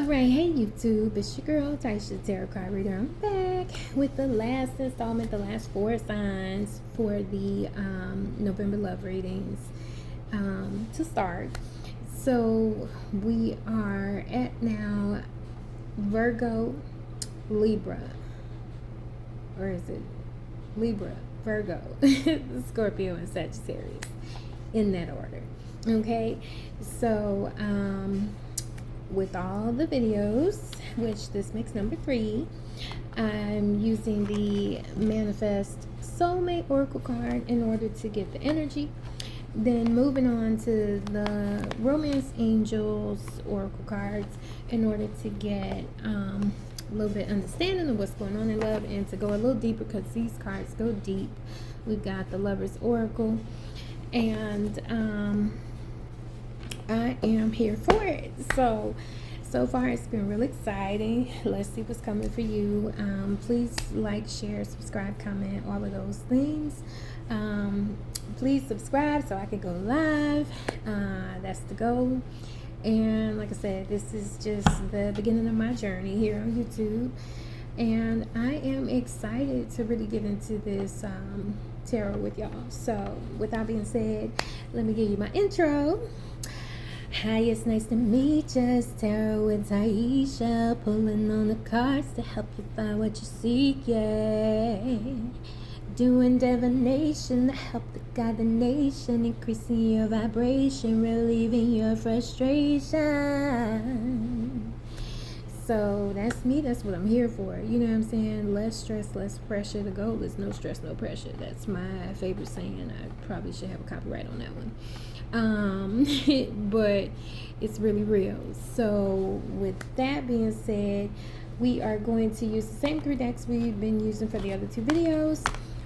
Alright, hey YouTube, it's your girl Taisha Tarot Card Reader. I'm back with the last installment, the last 4 signs for the November love readings to start. So we are at now Virgo, Libra, or is it Libra, Virgo, Scorpio, and Sagittarius in that order. Okay, so with all the videos, which this makes number 3, I'm using the Manifest Soulmate Oracle card in order to get the energy. Then moving on to the Romance Angels Oracle cards in order to get a little bit understanding of what's going on in love and to go a little deeper, because these cards go deep. We've got the Lover's Oracle, and I am here for it. So far it's been really exciting. Let's see what's coming for you. Please like, share, subscribe, comment, all of those things. Please subscribe so I can go live. That's the goal. And like I said, this is just the beginning of my journey here on YouTube, and I am excited to really get into this tarot with y'all. So with that being said, let me give you my intro. Hi, it's nice to meet you. It's Tarot with Taisha, pulling on the cards to help you find what you seek, yeah. Doing divination to help to guide the nation, increasing your vibration, relieving your frustration. So that's me. That's what I'm here for. You know what I'm saying? Less stress, less pressure. The goal is no stress, no pressure. That's my favorite saying. I probably should have a copyright on that one. But it's really real. So with that being said, we are going to use the same 3 decks we've been using for the other 2 videos.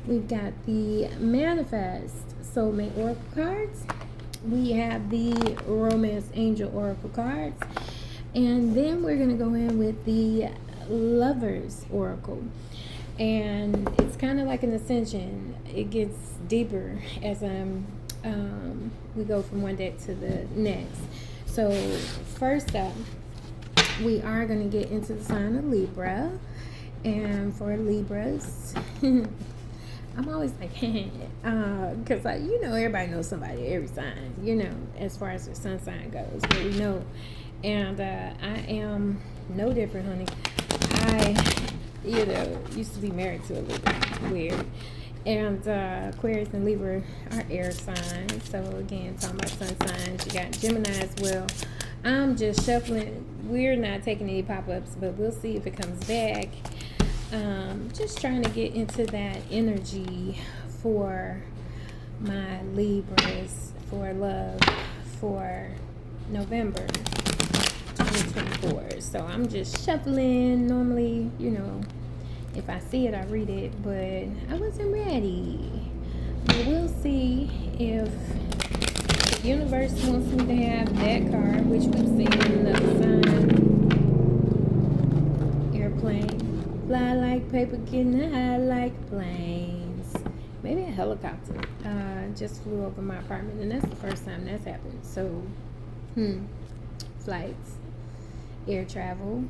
We've got the Manifest Soulmate Oracle cards. We have the Romance Angel Oracle cards. And then we're going to go in with the Lover's Oracle. And it's kind of like an ascension. It gets deeper as we go from one deck to the next. So first up, we are going to get into the sign of Libra. And for Libras, I'm always like, because everybody knows somebody, every sign, as far as the sun sign goes, but we know. And I am no different, honey. I, used to be married to a Libra. Weird. And Aquarius and Libra are air signs. So again, talking about sun signs, you got Gemini as well. I'm just shuffling. We're not taking any pop-ups, but we'll see if it comes back. Just trying to get into that energy for my Libras, for love, for November 2024. So I'm just shuffling. Normally, if I see it, I read it, but I wasn't ready. But we'll see if the universe wants me to have that card, which we've seen in another sign. Airplane. Fly like paper, getting high like planes. Maybe a helicopter. Just flew over my apartment, and that's the first time that's happened. So, flights, air travel,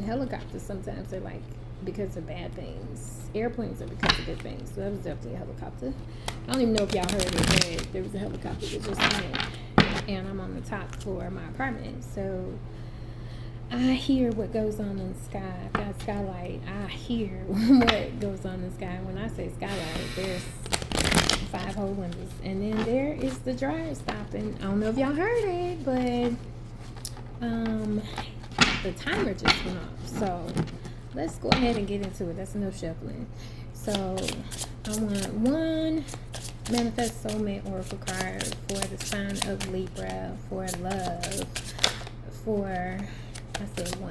helicopters sometimes are like because of bad things. Airplanes are because of good things. So that was definitely a helicopter. I don't even know if y'all heard it, but there was a helicopter that just went, and I'm on the top floor of my apartment. So I hear what goes on in the sky. I've got a skylight. I hear what goes on in the sky. When I say skylight, there's 5 whole windows. And then there is the dryer stopping. I don't know if y'all heard it, but the timer just went off. So let's go ahead and get into it. That's enough shuffling. So I want 1 Manifest Soulmate Oracle card for the sign of Libra, for love, for... I said 1.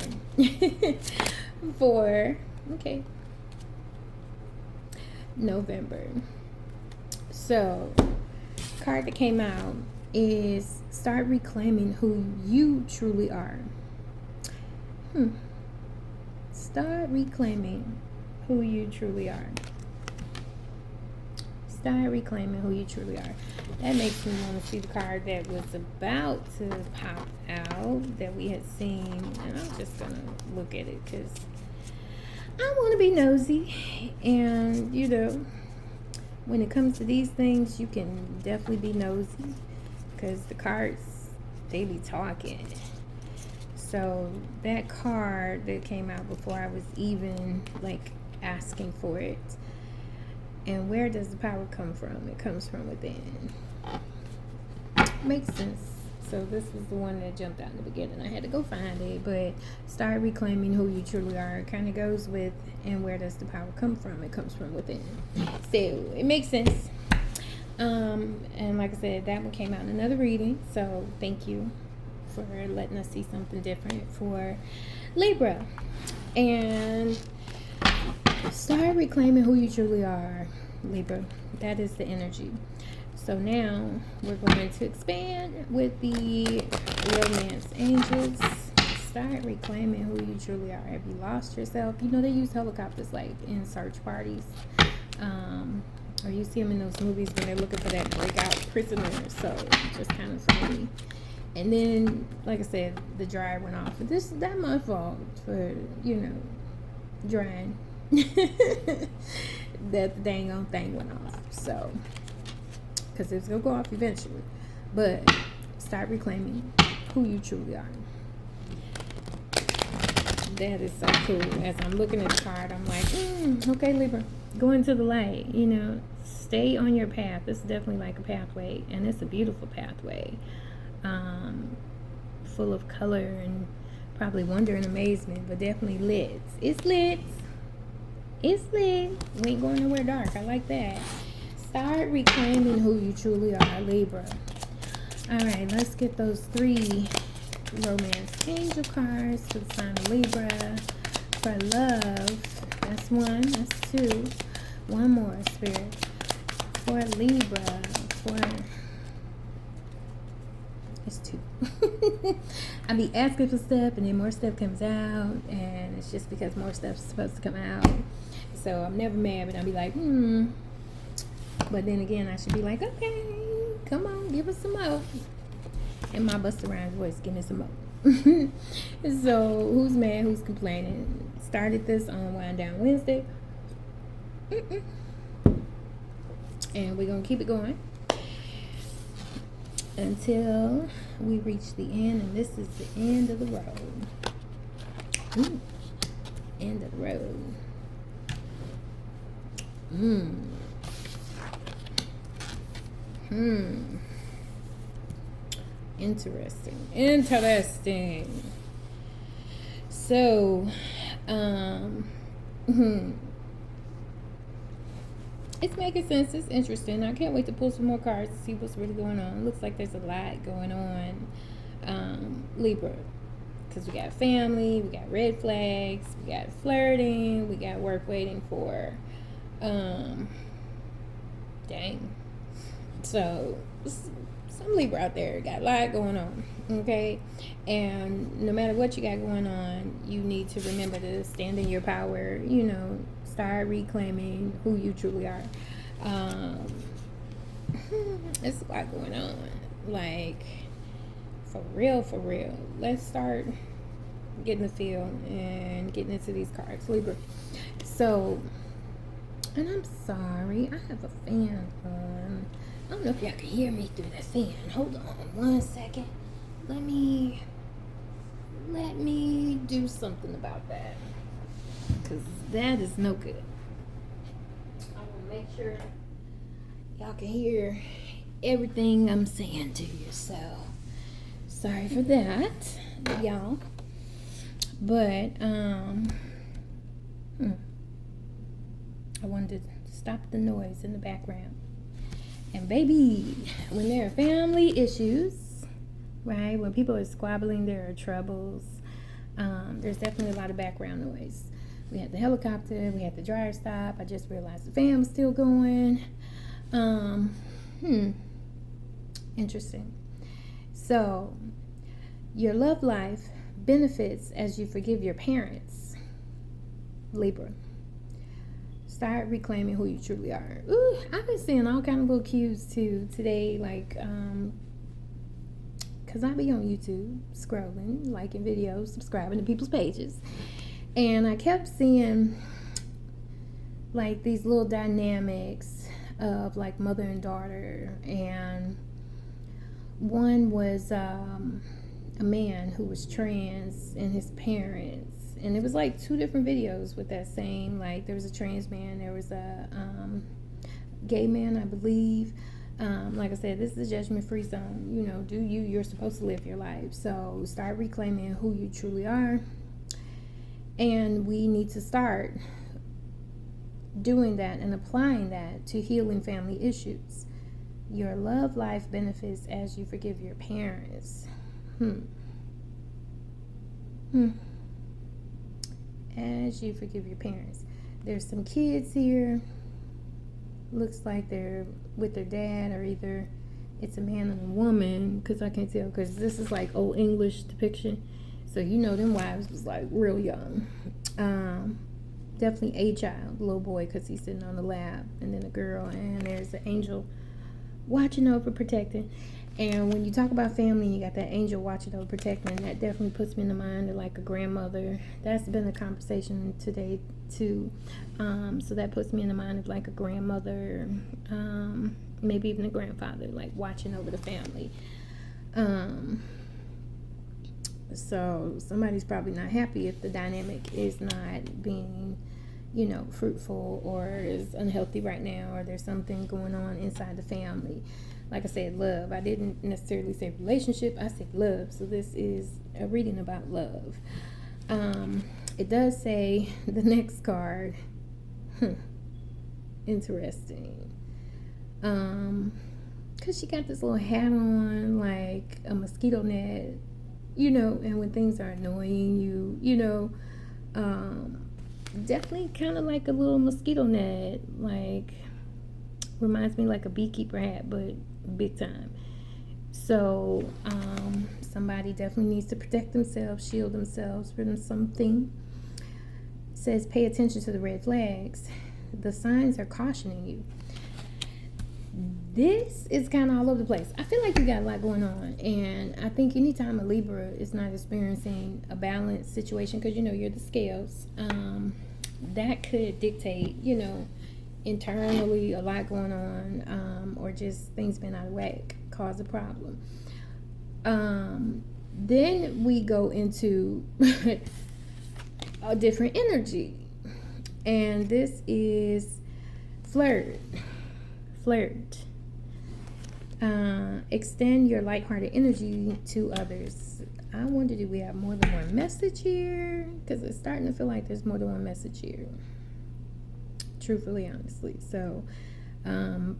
Okay. November. So, card that came out is start reclaiming who you truly are. Start reclaiming who you truly are. Start reclaiming who you truly are. That makes me want to see the card that was about to pop out that we had seen. And I'm just going to look at it because I want to be nosy. And, you know, when it comes to these things, you can definitely be nosy because the cards, they be talking. So that card that came out before I was even like asking for it. And where does the power come from? It comes from within. Makes sense. So this was the one that jumped out in the beginning. I had to go find it, but start reclaiming who you truly are. It kind of goes with, and where does the power come from? It comes from within. So it makes sense. And like I said, that one came out in another reading. So thank you for letting us see something different for Libra. And start reclaiming who you truly are, Libra. That is the energy. So now we're going to expand with the romance angels. Start reclaiming who you truly are. Have you lost yourself? You know, they use helicopters like in search parties. Or you see them in those movies when they're looking for that breakout prisoner. So just kind of funny. And then, like I said, the dryer went off. That my fault for, you know, drying. That dang on thing went off. So, because it's going to go off eventually. But start reclaiming who you truly are. That is so cool. As I'm looking at the card, I'm like, okay, Libra, go into the light. You know, stay on your path. This is definitely like a pathway. And it's a beautiful pathway. Full of color and probably wonder and amazement, but definitely lit. It's lit. It's lit. We ain't going nowhere dark. I like that. Start reclaiming who you truly are, Libra. All right, let's get those 3 romance angel cards for the sign of Libra. For love, that's 1. That's 2. 1 more, Spirit. For Libra, it's 2. I be asking for stuff and then more stuff comes out, and it's just because more stuff's supposed to come out. So I'm never mad, but I'll be like, But then again, I should be like, okay, come on, give us some more. In my Busta Rhymes voice, give me some more. So who's mad? Who's complaining? Started this on Wind Down Wednesday. And we're going to keep it going until we reach the end, and this is the end of the road. End of the road. Interesting. So, it's making sense. It's interesting. I can't wait to pull some more cards to see what's really going on. Looks like there's a lot going on, Libra. Because we got family, we got red flags, we got flirting, we got work waiting for. Dang. So, some Libra out there got a lot going on, okay? And no matter what you got going on, you need to remember to stand in your power, you know, start reclaiming who you truly are. It's a lot going on. Like, for real. Let's start getting the feel and getting into these cards, Libra. So, and I'm sorry, I have a fan on. I don't know if y'all can hear me through the fan. Hold on 1 second. Let me do something about that, because that is no good. I will make sure y'all can hear everything I'm saying to you. So sorry for that, y'all. But I wanted to stop the noise in the background. And baby, when there are family issues, right, when people are squabbling, there are troubles, there's definitely a lot of background noise. We had the helicopter, we had the dryer stop. I just realized the fan was still going. Interesting. So, your love life benefits as you forgive your parents, Libra. start reclaiming who you truly are. Ooh, I've been seeing all kind of little cues too today, like because I be on YouTube scrolling, liking videos, subscribing to people's pages, and I kept seeing like these little dynamics of like mother and daughter, and one was a man who was trans and his parents, and it was like two different videos with that same, like there was a trans man, there was a gay man, I believe. Like I said, this is a judgment-free zone. You know, do you, you're supposed to live your life. So start reclaiming who you truly are, and we need to start doing that and applying that to healing family issues. Your love life benefits as you forgive your parents. As you forgive your parents. There's some kids here. Looks like they're with their dad, or either it's a man and a woman, because I can't tell, because this is like old English depiction. So you know them wives was like real young. Definitely a child, little boy, because he's sitting on the lap, and then a girl, and there's an angel watching over, protecting. And when you talk about family, you got that angel watching over, protecting, that definitely puts me in the mind of like a grandmother. That's been a conversation today too. So that puts me in the mind of like a grandmother, maybe even a grandfather, like watching over the family. So somebody's probably not happy if the dynamic is not being, you know, fruitful, or is unhealthy right now, or there's something going on inside the family. Like I said, love. I didn't necessarily say relationship, I said love. So this is a reading about love. It does say the next card. Interesting. Because she got this little hat on, like a mosquito net, you know, and when things are annoying you, you know, definitely kind of like a little mosquito net, like reminds me like a beekeeper hat, but big time. So somebody definitely needs to protect themselves, shield themselves from something. It says pay attention to the red flags. The signs are cautioning you. This is kind of all over the place. I feel like you got a lot going on, and I think anytime a Libra is not experiencing a balanced situation, because you know you're the scales, that could dictate, you know, internally a lot going on, or just things being out of whack cause a problem. Then we go into a different energy, and this is flirt. Extend your lighthearted energy to others. I wonder, do we have more than one message here? Because it's starting to feel like there's more than one message here, truthfully, honestly. So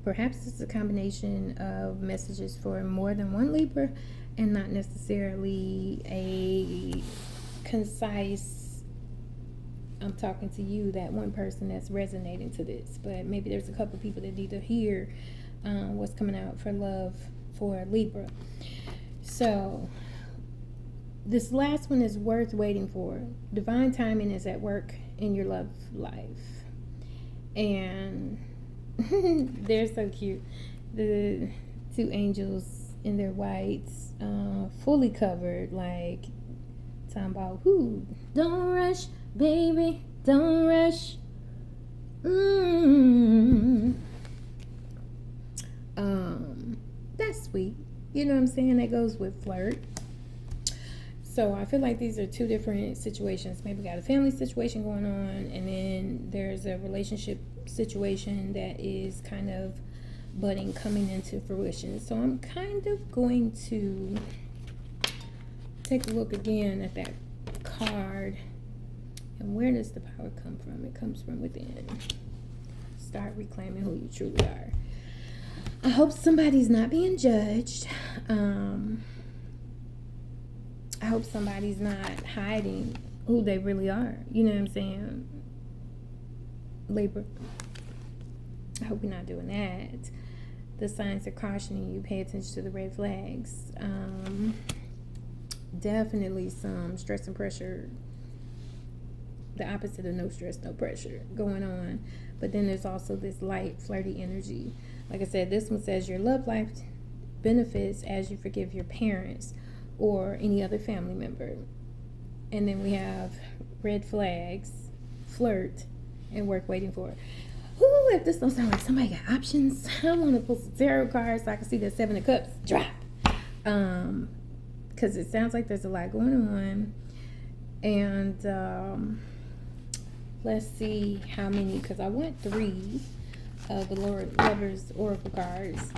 perhaps it's a combination of messages for more than one Libra, and not necessarily a concise, I'm talking to you, that one person that's resonating to this. But maybe there's a couple people that need to hear what's coming out for love for Libra. So this last one is worth waiting for. Divine timing is at work in your love life. And they're so cute. The two angels in their whites, fully covered, like talking about, who? Don't rush, baby, don't rush. That's sweet. You know what I'm saying? That goes with flirt. So I feel like these are two different situations. Maybe we got a family situation going on, and then there's a relationship situation that is kind of budding, coming into fruition. So I'm kind of going to take a look again at that card. And where does the power come from? It comes from within. Start reclaiming who you truly are. I hope somebody's not being judged. I hope somebody's not hiding who they really are. You know what I'm saying? Libra. I hope you're not doing that. The signs are cautioning you. Pay attention to the red flags. Definitely some stress and pressure the opposite of no stress, no pressure going on. But then there's also this light, flirty energy. Like I said, this one says your love life benefits as you forgive your parents or any other family member. And then we have red flags, flirt, and work waiting for. Ooh, if this don't sound like somebody got options, I want to pull some tarot cards so I can see that 7 of Cups drop. Because it sounds like there's a lot going on. And let's see how many, because I want 3 of the Lord Lovers Oracle cards.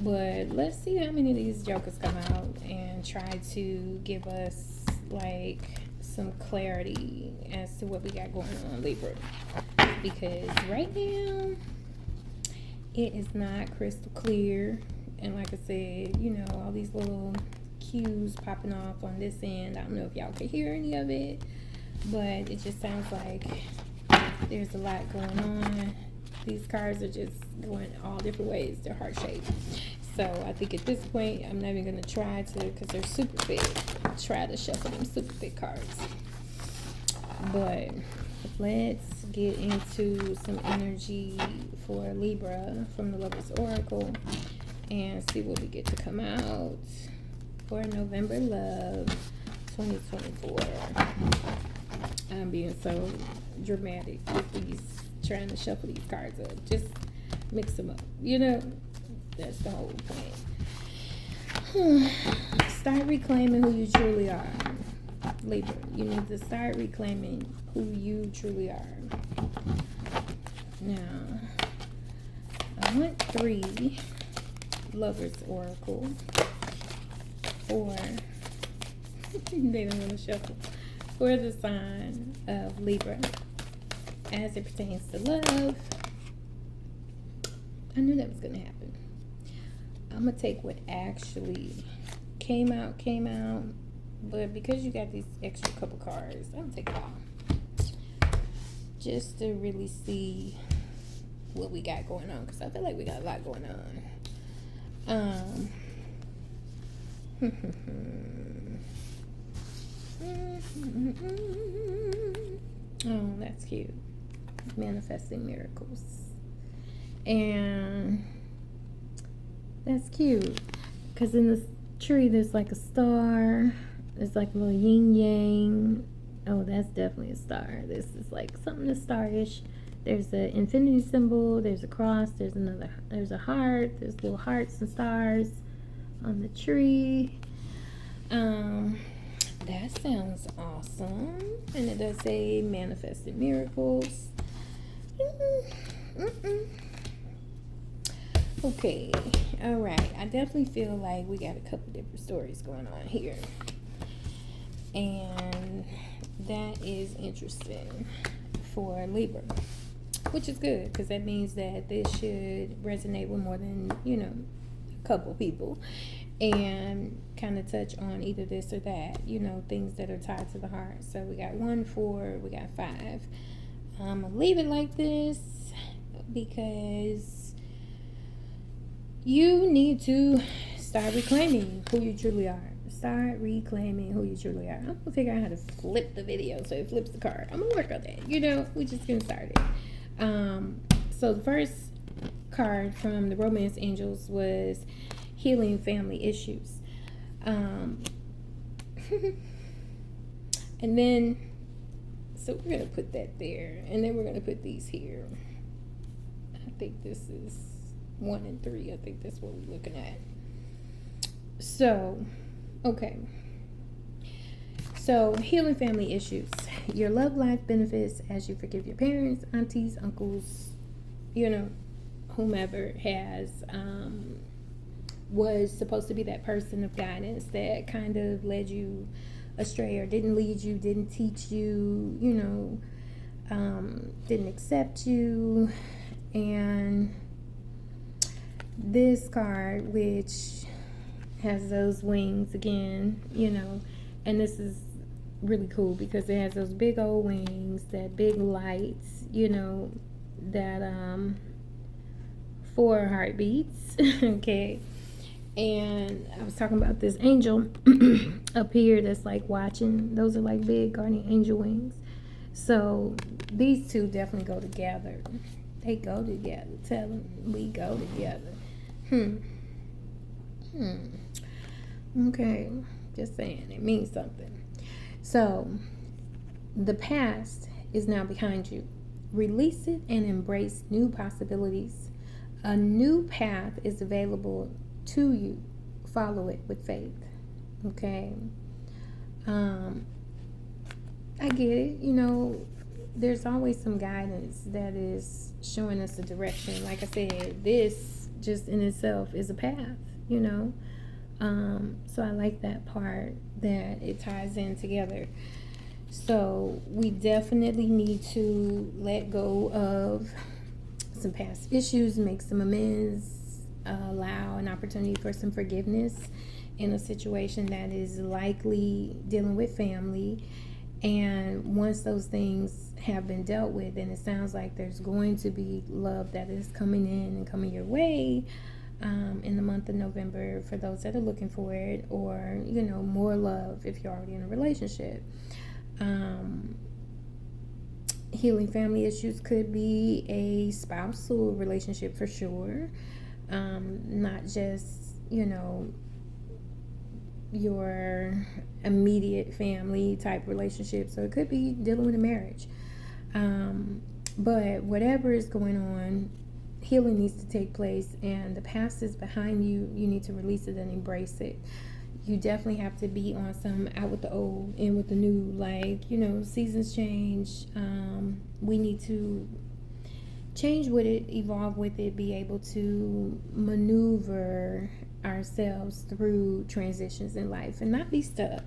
But let's see how many of these jokers come out and try to give us like some clarity as to what we got going on, Libra. Because right now it is not crystal clear. And like I said, you know, all these little cues popping off on this end. I don't know if y'all can hear any of it, but it just sounds like there's a lot going on. These cards are just going all different ways. They're heart shaped. So I think at this point, I'm not even going to try to, because they're super big, try to shuffle them super big cards. But let's get into some energy for Libra from the Lovers Oracle and see what we get to come out for November Love 2024. I'm being so dramatic with these, trying to shuffle these cards up. Just mix them up, you know? That's the whole point. Start reclaiming who you truly are, Libra. You need to start reclaiming who you truly are. Now, I want 3 Lovers Oracle, or they don't want to shuffle, for the sign of Libra as it pertains to love. I knew that was going to happen. I'm going to take what actually came out, but because you got these extra couple cards, I'm going to take it all. Just to really see what we got going on, because I feel like we got a lot going on. Oh, that's cute. Manifesting miracles. And that's cute, because in this tree there's like a star. There's like a little yin yang. Oh, that's definitely a star. This is like something that's starish. There's the infinity symbol. There's a cross. There's a heart. There's little hearts and stars on the tree. That sounds awesome. And it does say manifested miracles. Okay, all right. I definitely feel like we got a couple different stories going on here, and that is interesting for Libra, which is good, because that means that this should resonate with more than, you know, a couple people, and kind of touch on either this or that, you know, things that are tied to the heart. So we got 1, 4, we got 5. I'm gonna leave it like this because you need to start reclaiming who you truly are. Start reclaiming who you truly are. I'm going to figure out how to flip the video so it flips the card. I'm going to work on that. You know, we just getting started. So the first card from the Romance Angels was Healing Family Issues. And then, so we're going to put that there. And then we're going to put these here. I think this is 1 and 3. I think that's what we're looking at. So, okay. So, healing family issues. Your love life benefits as you forgive your parents, aunties, uncles, you know, whomever has was supposed to be that person of guidance that kind of led you astray, or didn't lead you, didn't teach you, you know, didn't accept you. And this card, which has those wings again, you know, and this is really cool because it has those big old wings, that big lights, you know, that 4 heartbeats. Okay. And I was talking about this angel up here that's like watching. Those are like big guardian angel wings. So these two definitely go together. They go together. Tell them we go together. Hmm. Okay. Just saying. It means something. So the past is now behind you. Release it and embrace new possibilities. A new path is available to you. Follow it with faith. Okay. I get it. There's always some guidance that is showing us the direction. Like I said, this just in itself is a path, you know. So I like that part that it ties in together. So we definitely need to let go of some past issues, make some amends, allow an opportunity for some forgiveness in a situation that is likely dealing with family. And once those things have been dealt with, and it sounds like there's going to be love that is coming in and coming your way in the month of November for those that are looking for it, or more love if you're already in a relationship. Healing family issues could be a spousal relationship for sure, not just your immediate family type relationship. So it could be dealing with a marriage. But whatever is going on, healing needs to take place, and the past is behind you. You need to release it and embrace it. You definitely have to be on some out with the old, in with the new. Like, seasons change. We need to change with it, evolve with it, be able to maneuver ourselves through transitions in life and not be stuck.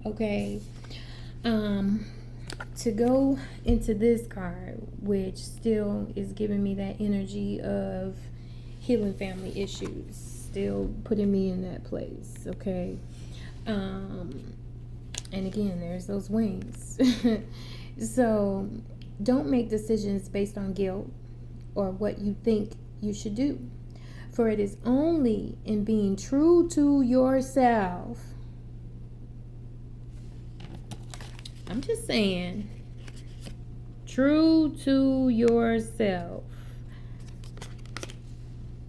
Okay. To go into this card, which still is giving me that energy of healing family issues, still putting me in that place. Okay. And again, there's those wings. So don't make decisions based on guilt or what you think you should do. For it is only in being true to yourself. I'm just saying, true to yourself.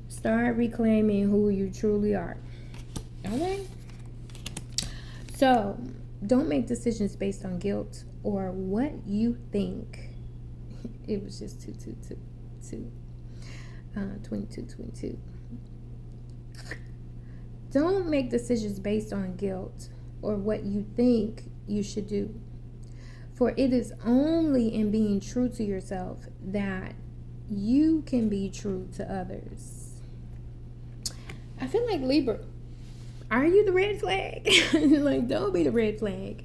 Start reclaiming who you truly are. Okay? So, don't make decisions based on guilt or what you think. It was just 22. Don't make decisions based on guilt or what you think you should do. For it is only in being true to yourself that you can be true to others. I feel like Libra, are you the red flag? Like, don't be the red flag.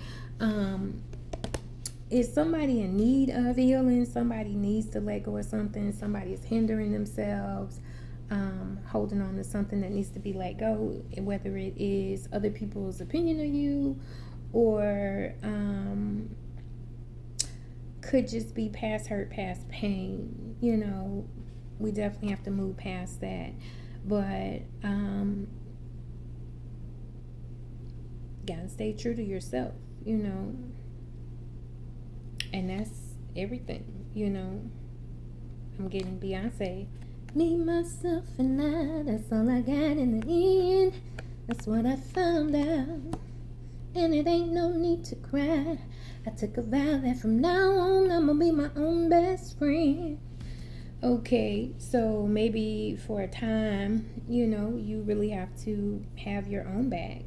Is somebody in need of healing? Somebody needs to let go of something. Somebody is hindering themselves, holding on to something that needs to be let go, whether it is other people's opinion of you or could just be past hurt, past pain. We definitely have to move past that. But gotta stay true to yourself, and that's everything. I'm getting Beyonce. Me, myself, and I, that's all I got in the end. That's what I found out. And it ain't no need to cry. I took a vow that from now on I'm gonna be my own best friend. Okay, so maybe for a time, you really have to have your own back,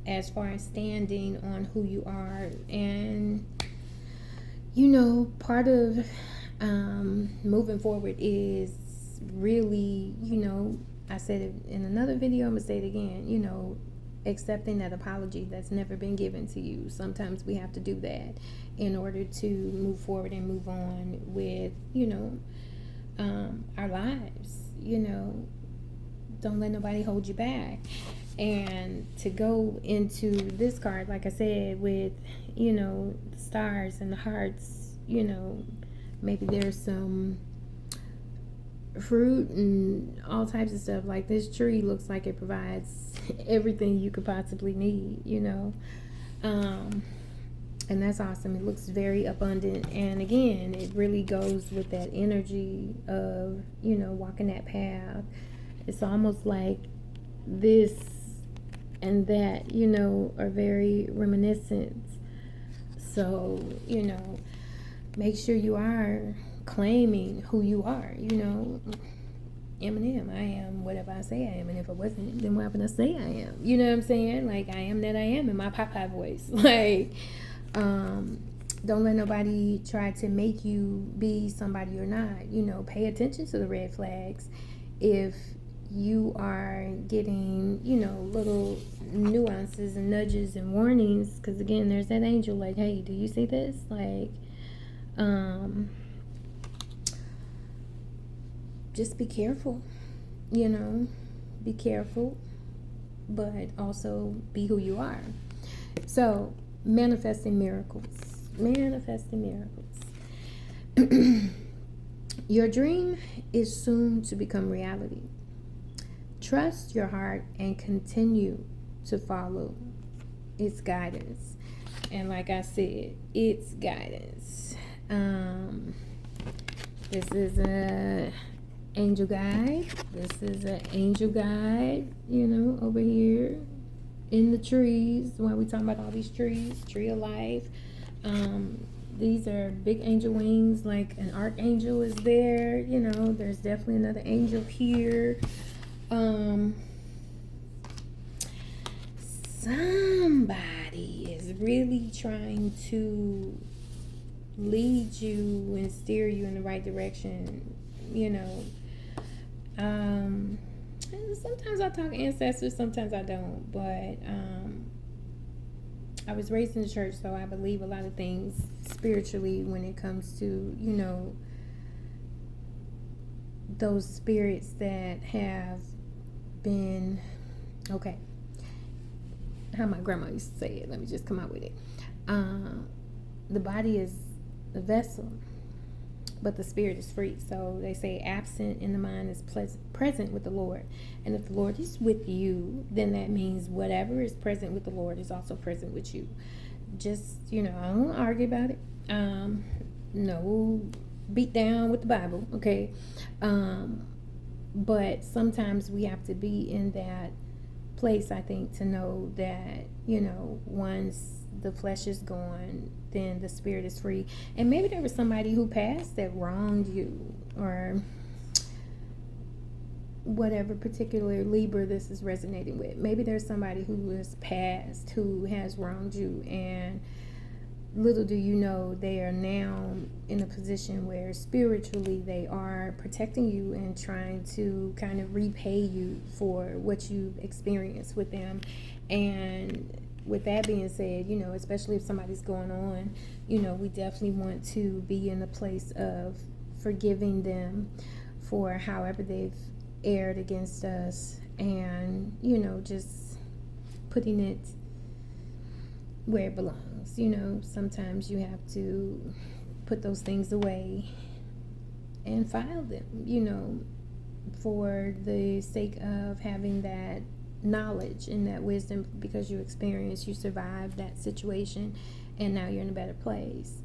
as far as standing on who you are. And, part of moving forward is really, I said it in another video, I'm gonna say it again, accepting that apology that's never been given to you. Sometimes we have to do that in order to move forward and move on with, our lives. Don't let nobody hold you back. And to go into this card, like I said, with, the stars and the hearts, maybe there's some fruit and all types of stuff. Like, this tree looks like it provides everything you could possibly need. And that's awesome. It looks very abundant. And again, it really goes with that energy of, walking that path. It's almost like this and that, are very reminiscent. So, make sure you are claiming who you are, Eminem, I am whatever I say I am, and if I wasn't, then what would I say I am? You know what I'm saying? Like, I am that I am in my Popeye voice. Like, don't let nobody try to make you be somebody you're not. Pay attention to the red flags. If you are getting, little nuances and nudges and warnings, because again, there's that angel like, hey, do you see this? Like, just be careful, be careful, but also be who you are. So, manifesting miracles. Your dream is soon to become reality. Trust your heart and continue to follow its guidance. And like I said, it's guidance. This is a angel guide. This is an angel guide, over here in the trees. While we talking about all these trees, tree of life. These are big angel wings, like an archangel is there. There's definitely another angel here. Somebody is really trying to lead you and steer you in the right direction. Sometimes I talk ancestors, sometimes I don't, but I was raised in the church, so I believe a lot of things spiritually when it comes to, those spirits that have been, okay, how my grandma used to say it, let me just come out with it. The body is a vessel, but the spirit is free. So they say absent in the mind is present with the Lord. And if the Lord is with you, then that means whatever is present with the Lord is also present with you. Just, I don't argue about it. No beat down with the Bible, okay? But sometimes we have to be in that place, I think, to know that, once the flesh is gone, then the spirit is free. And maybe there was somebody who passed that wronged you, or whatever particular Libra this is resonating with. Maybe there's somebody who was passed who has wronged you, and little do you know, they are now in a position where spiritually they are protecting you and trying to kind of repay you for what you've experienced with them. And with that being said, especially if somebody's going on, we definitely want to be in a place of forgiving them for however they've erred against us, and, just putting it where it belongs. Sometimes you have to put those things away and file them, for the sake of having that knowledge and that wisdom, because you survived that situation, and now you're in a better place,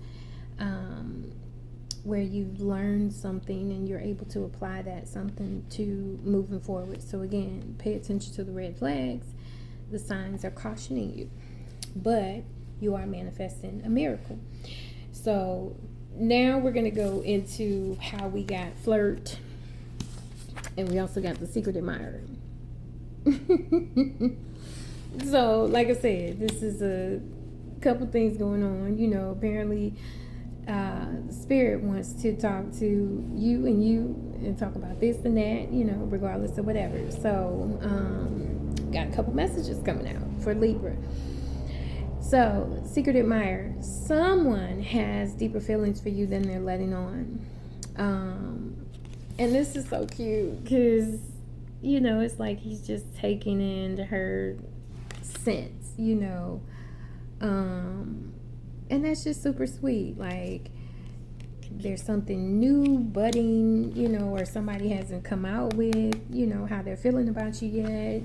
where you've learned something and you're able to apply that something to moving forward. So again, pay attention to the red flags. The signs are cautioning you, but you are manifesting a miracle. So now we're going to go into how we got flirt, and we also got the secret admirer. So like I said, this is a couple things going on. Apparently the spirit wants to talk to you and talk about this and that, regardless of whatever. So got a couple messages coming out for Libra. So, secret admirer, someone has deeper feelings for you than they're letting on. And this is so cute because, it's like he's just taking in her sense, and that's just super sweet. Like, there's something new budding, or somebody hasn't come out with, how they're feeling about you yet,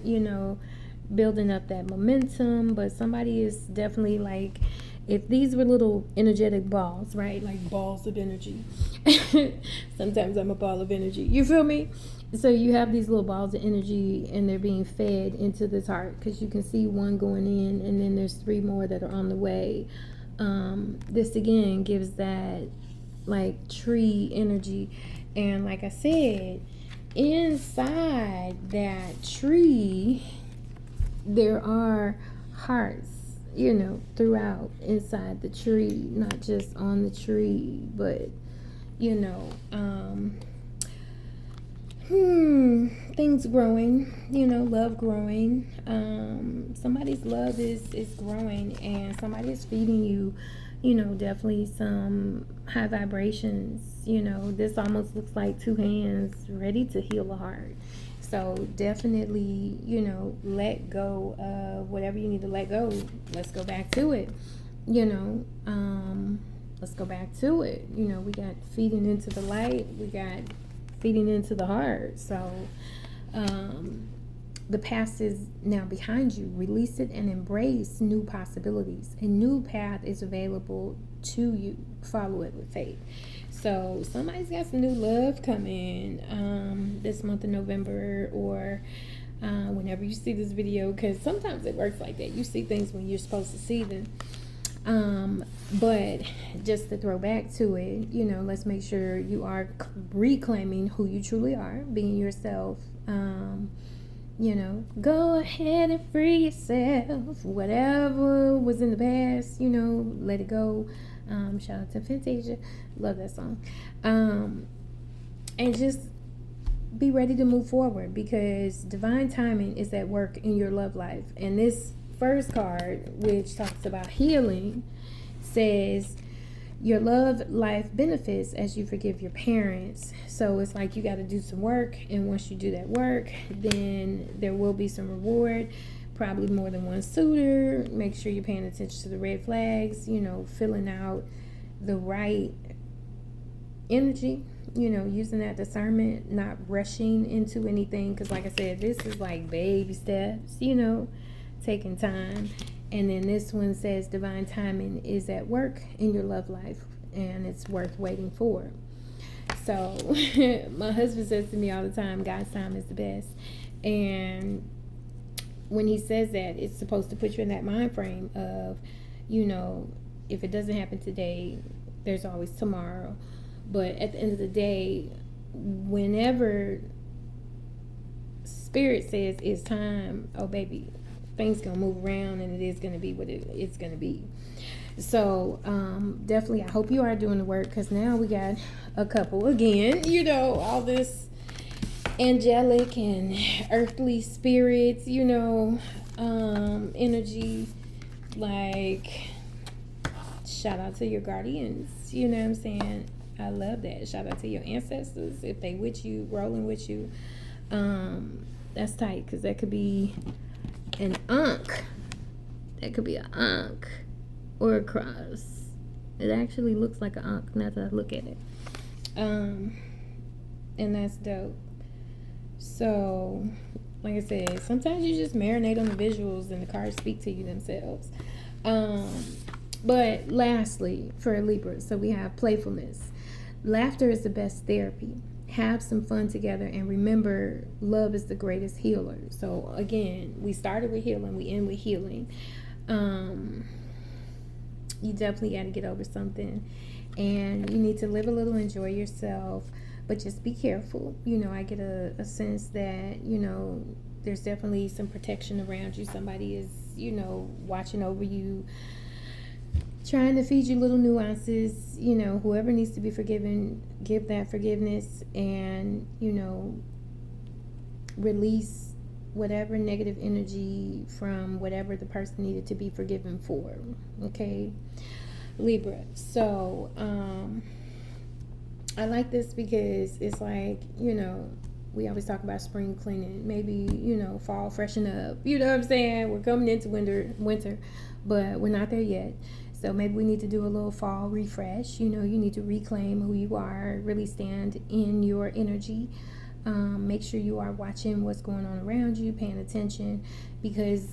building up that momentum, but somebody is definitely like if these were little energetic balls, right? Like balls of energy. Sometimes I'm a ball of energy. You feel me? So you have these little balls of energy and they're being fed into this heart because you can see one going in and then there's 3 more that are on the way. This again gives that like tree energy. And like I said, inside that tree, there are hearts, throughout inside the tree, not just on the tree, but things growing, love growing. Somebody's love is growing, and somebody is feeding you, definitely some high vibrations. This almost looks like 2 hands ready to heal a heart. So definitely, let go of whatever you need to let go. Let's go back to it. Let's go back to it. We got feeding into the light. We got feeding into the heart. So the past is now behind you. Release it and embrace new possibilities. A new path is available to you. Follow it with faith. So somebody's got some new love coming this month of November, or whenever you see this video, because sometimes it works like that. You see things when you're supposed to see them. But just to throw back to it, let's make sure you are reclaiming who you truly are, being yourself. Go ahead and free yourself. Whatever was in the past, let it go. Shout out to Fantasia. Love that song. And just be ready to move forward, because divine timing is at work in your love life. And this first card, which talks about healing, says your love life benefits as you forgive your parents. So it's like you got to do some work, and once you do that work, then there will be some reward, probably more than one suitor. Make sure you're paying attention to the red flags, filling out the right energy, using that discernment, not rushing into anything, because like I said, this is like baby steps, taking time. And then this one says divine timing is at work in your love life, and it's worth waiting for. So my husband says to me all the time, God's time is the best. And when he says that, it's supposed to put you in that mind frame of, if it doesn't happen today, there's always tomorrow. But at the end of the day, whenever Spirit says it's time, oh baby, things gonna move around, and it is gonna be what it's gonna be. So definitely, I hope you are doing the work, because now we got a couple again. All this angelic and earthly spirits, energy. Like, shout out to your guardians. You know what I'm saying? I love that. Shout out to your ancestors if they with you, rolling with you. That's tight, because that could be an ankh. That could be an ankh or a cross. It actually looks like an ankh now that I look at it. And that's dope. So, like I said, sometimes you just marinate on the visuals and the cards speak to you themselves. But lastly, for Libra, so we have playfulness. Laughter is the best therapy. Have some fun together, and remember, love is the greatest healer. So again, we started with healing, we end with healing. You definitely got to get over something, and you need to live a little, enjoy yourself, but just be careful. I get a sense that, there's definitely some protection around you. Somebody is, watching over you, trying to feed you little nuances. Whoever needs to be forgiven, give that forgiveness, and release whatever negative energy from whatever the person needed to be forgiven for. Okay, Libra. So I like this because it's like, we always talk about spring cleaning, maybe, fall freshen up, what I'm saying? We're coming into winter, but we're not there yet. So maybe we need to do a little fall refresh. You need to reclaim who you are, really stand in your energy. Make sure you are watching what's going on around you, paying attention, because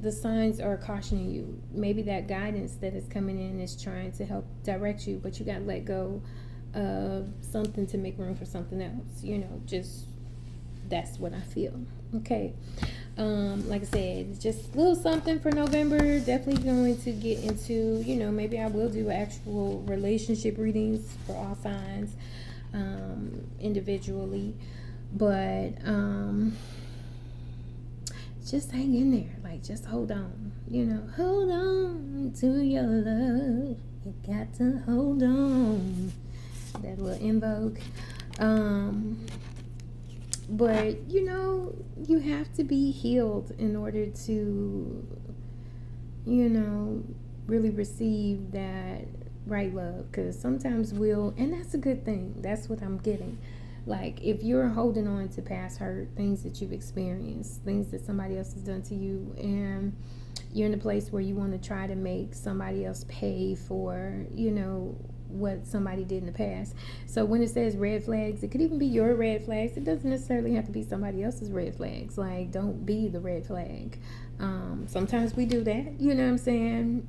the signs are cautioning you. Maybe that guidance that is coming in is trying to help direct you, but you got to let go of something to make room for something else. Just that's what I feel. Okay. Like I said, just a little something for November. Definitely going to get into, maybe I will do actual relationship readings for all signs individually. But just hang in there. Like, just hold on. Hold on to your love. You got to hold on. That will invoke. But, you have to be healed in order to, really receive that right love. Because sometimes and that's a good thing. That's what I'm getting. Like, if you're holding on to past hurt, things that you've experienced, things that somebody else has done to you, and you're in a place where you want to try to make somebody else pay for, what somebody did in the past. So when it says red flags, it could even be your red flags. It doesn't necessarily have to be somebody else's red flags. Like, don't be the red flag. Sometimes we do that. You know what I'm saying?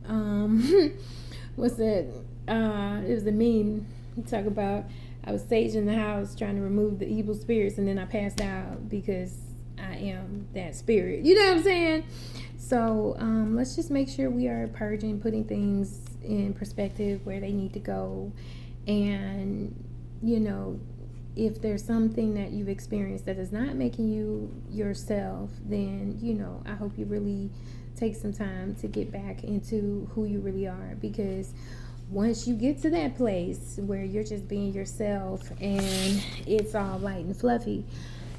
What's that? It was a meme. You talk about, I was saging the house trying to remove the evil spirits, and then I passed out because I am that spirit. You know what I'm saying? So let's just make sure we are purging, putting things in perspective where they need to go. And, if there's something that you've experienced that is not making you yourself, then, I hope you really take some time to get back into who you really are. Because once you get to that place where you're just being yourself and it's all light and fluffy,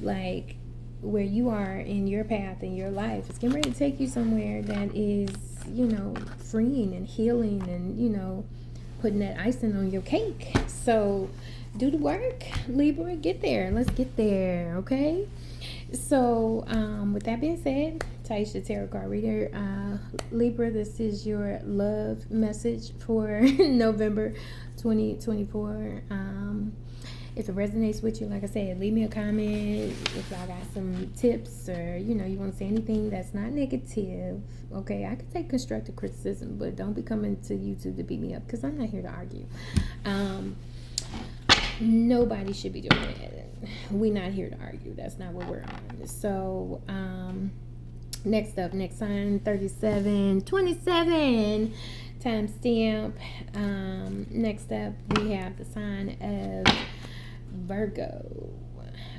like where you are in your path in your life, it's getting ready to take you somewhere that is, freeing and healing and, putting that icing on your cake. So do the work, Libra. Get there. Let's get there, okay? So with that being said, Taisha, tarot card reader. Libra, this is your love message for November 2024. If it resonates with you, like I said, leave me a comment. If y'all got some tips or, you want to say anything that's not negative, okay? I can take constructive criticism, but don't be coming to YouTube to beat me up, because I'm not here to argue. Nobody should be doing that. We're not here to argue. That's not what we're on. So, next sign, 3727 timestamp. Next up, we have the sign of Virgo.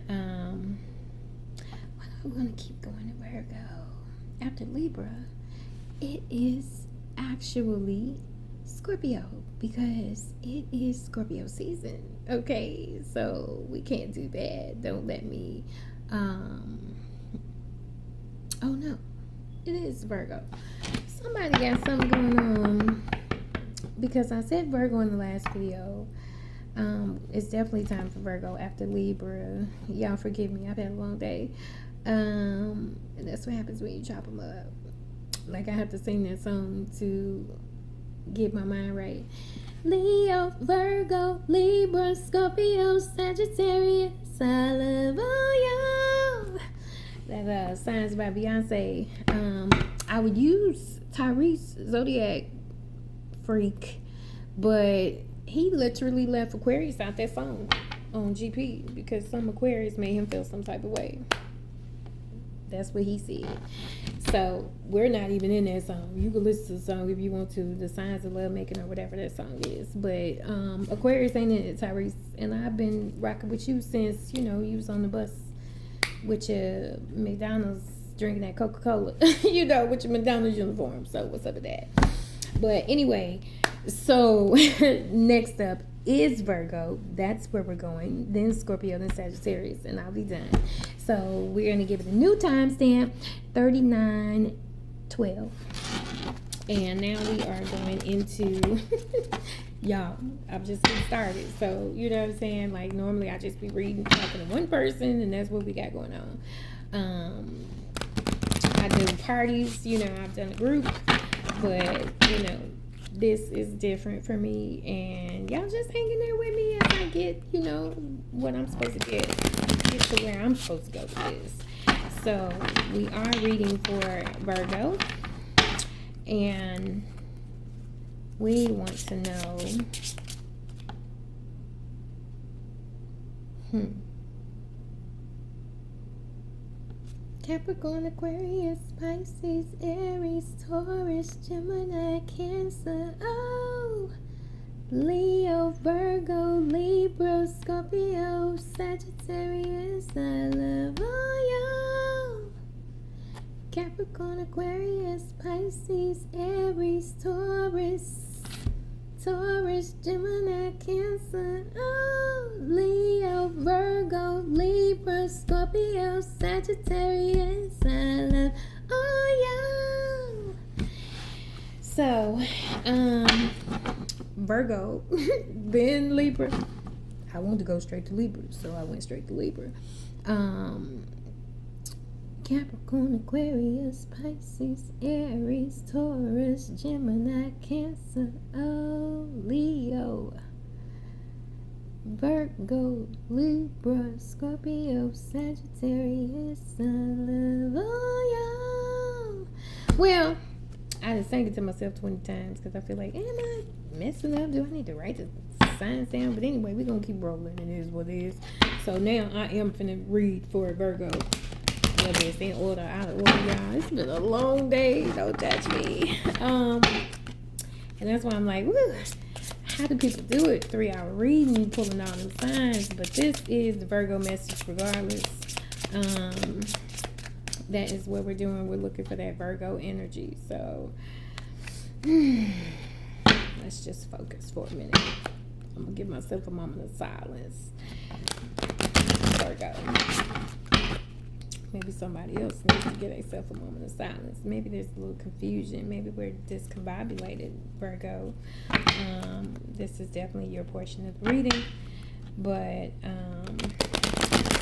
I'm going to keep going to Virgo. After Libra, it is actually Scorpio, because it is Scorpio season. Okay, so we can't do that. Don't let me. Oh no, it is Virgo. Somebody got something going on, because I said Virgo in the last video. It's definitely time for Virgo after Libra. Y'all forgive me, I've had a long day. And that's what happens when you chop them up. Like, I have to sing that song to get my mind right. Leo, Virgo, Libra, Scorpio, Sagittarius, I love all y'all. That signs by Beyonce. I would use Tyrese, Zodiac Freak, but he literally left Aquarius out that song on GP because some Aquarius made him feel some type of way. That's what he said. So we're not even in that song. You can listen to the song if you want to, the Signs of Love Making or whatever that song is. But Aquarius ain't in it, Tyrese. And I've been rocking with you since, you was on the bus with your McDonald's drinking that Coca-Cola, with your McDonald's uniform. So what's up with that? But anyway, so next up is Virgo. That's where we're going. Then Scorpio, then Sagittarius, and I'll be done. So we're going to give it a new timestamp, 3912. And now we are going into, y'all, I'm just getting started. So, you know what I'm saying? Like, normally I just be talking to one person, and that's what we got going on. I do parties, I've done a group, but, this is different for me, and y'all just hanging there with me as I get, what I'm supposed to get to where I'm supposed to go with this. So we are reading for Virgo. And we want to know, Capricorn, Aquarius, Pisces, Aries, Taurus, Gemini, Cancer, oh, Leo, Virgo, Libra, Scorpio, Sagittarius, I love all y'all. Capricorn, Aquarius, Pisces, Aries, Taurus, Gemini, Cancer, oh, Leo, Virgo, Libra, Scorpio, Sagittarius, I love all y'all. So, Virgo, then Libra. I wanted to go straight to Libra, so I went straight to Libra. Capricorn, Aquarius, Pisces, Aries, Taurus, Gemini, Cancer, oh, Leo, Virgo, Libra, Scorpio, Sagittarius, I love all y'all. Well, I just sang it to myself 20 times because I feel like, am I messing up? Do I need to write the signs down? But anyway, we're going to keep rolling. It is what it is. So now I am finna read for Virgo. Whether it's in order or out of order, y'all. It's been a long day. Don't judge me. And that's why I'm like, woo, how do people do it? 3-hour reading, pulling all them signs. But this is the Virgo message regardless. That is what we're doing. We're looking for that Virgo energy. So let's just focus for a minute. I'm going to give myself a moment of silence. Virgo. Maybe somebody else needs to get themselves a moment of silence. Maybe there's a little confusion. Maybe we're discombobulated, Virgo. This is definitely your portion of the reading. But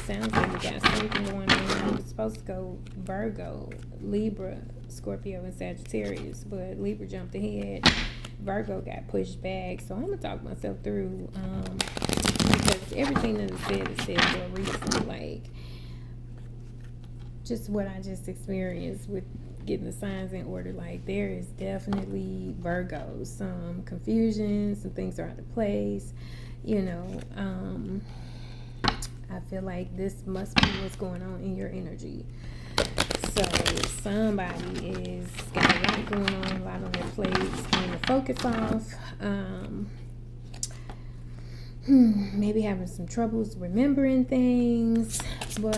sounds like we got something going on. We were supposed to go Virgo, Libra, Scorpio, and Sagittarius. But Libra jumped ahead. Virgo got pushed back. So I'm going to talk myself through. Because everything that is said for a reason. Like, just what I just experienced with getting the signs in order. Like, there is definitely Virgo, some confusion, some things are out of place, you know. I feel like this must be what's going on in your energy. So somebody is got a lot going on, a lot on their plates, trying to focus off. Maybe having some troubles remembering things, but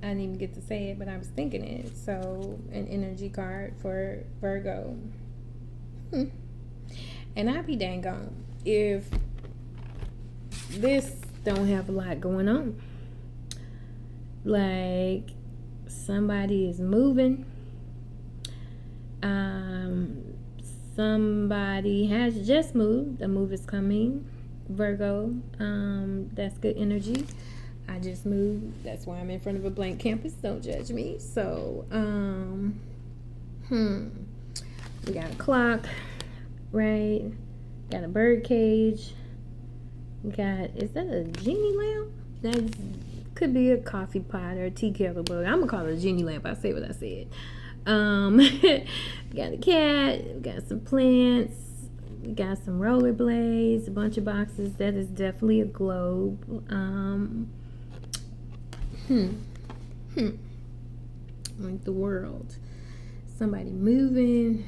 I didn't even get to say it, but I was thinking it. So, an energy card for Virgo. And I'd be dang gone if this don't have a lot going on. Like, somebody is moving. Somebody has just moved. A move is coming. Virgo. That's good energy. I just moved. That's why I'm in front of a blank campus. Don't judge me. So, we got a clock, right? Got a bird cage. We got, is that a genie lamp? That could be a coffee pot or a tea kettle, but I'm gonna call it a genie lamp. I say what I said. We got a cat. We got some plants. We got some rollerblades. A bunch of boxes. That is definitely a globe. Like the world. Somebody moving.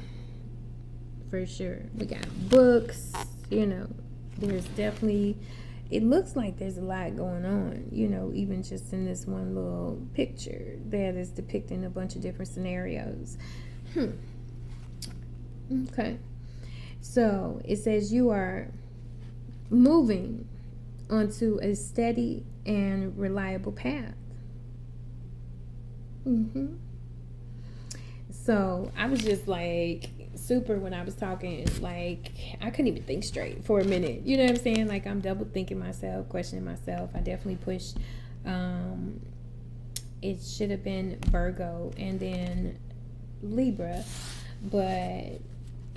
For sure. We got books. You know, there's definitely, it looks like there's a lot going on, you know, even just in this one little picture that is depicting a bunch of different scenarios. Okay. So it says you are moving onto a steady and reliable path. So I was just like super when I was talking, like I couldn't even think straight for a minute. You know what I'm saying? Like I'm double thinking myself, questioning myself. I definitely pushed. It should have been Virgo and then Libra, but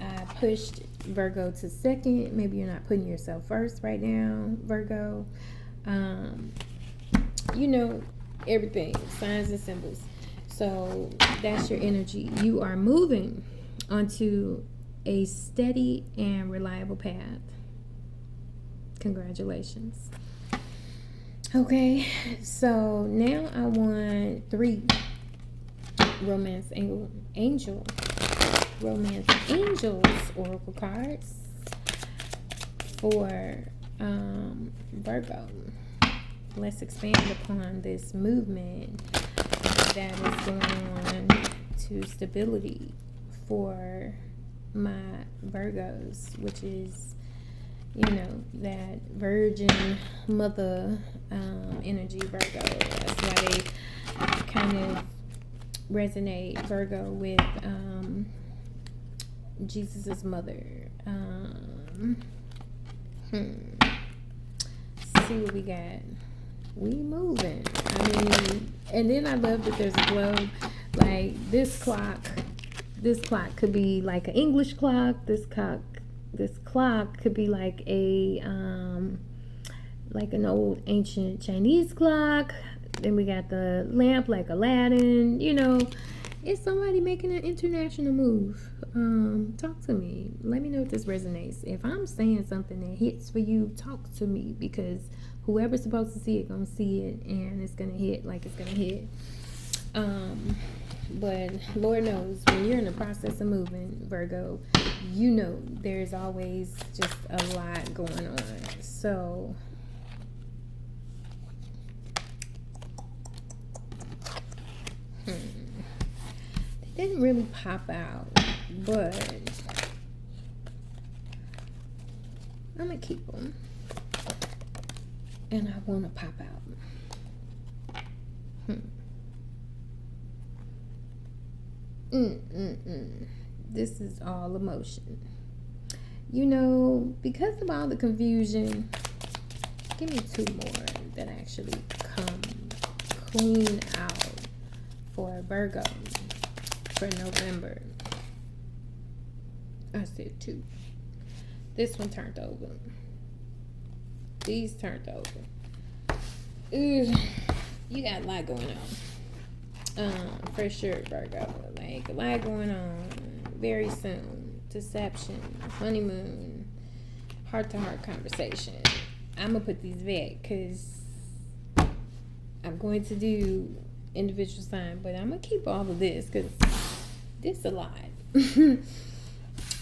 I pushed Virgo to second. Maybe you're not putting yourself first right now, Virgo. You know, everything, signs and symbols. So that's your energy. You are moving onto a steady and reliable path. Congratulations. Okay, so now I want 3 romance angels oracle cards for Virgo. Let's expand upon this movement that is going on to stability for my Virgos, which is, you know, that virgin mother energy Virgo. That's why they kind of resonate Virgo with Jesus's mother. See what we got. We moving. I mean, and then I love that there's a globe. Like this clock could be like an English clock. This clock could be like an old ancient Chinese clock. Then we got the lamp like Aladdin. You know, it's somebody making an international move. Talk to me. Let me know if this resonates. If I'm saying something that hits for you, talk to me, because whoever's supposed to see it gonna see it, and it's gonna hit like it's gonna hit. But Lord knows, when you're in the process of moving, Virgo, you know there's always just a lot going on. So they didn't really pop out, but I'm gonna keep them, and I want to pop out. This is all emotion. You know, because of all the confusion, give me 2 more that actually come clean out for Virgo for November. I said 2. This one turned over. These turned over. Ooh, you got a lot going on. For sure, Virgo. Like, a lot going on very soon. Deception, honeymoon, heart-to-heart conversation. I'm going to put these back because I'm going to do individual sign, but I'm going to keep all of this because this is a lot.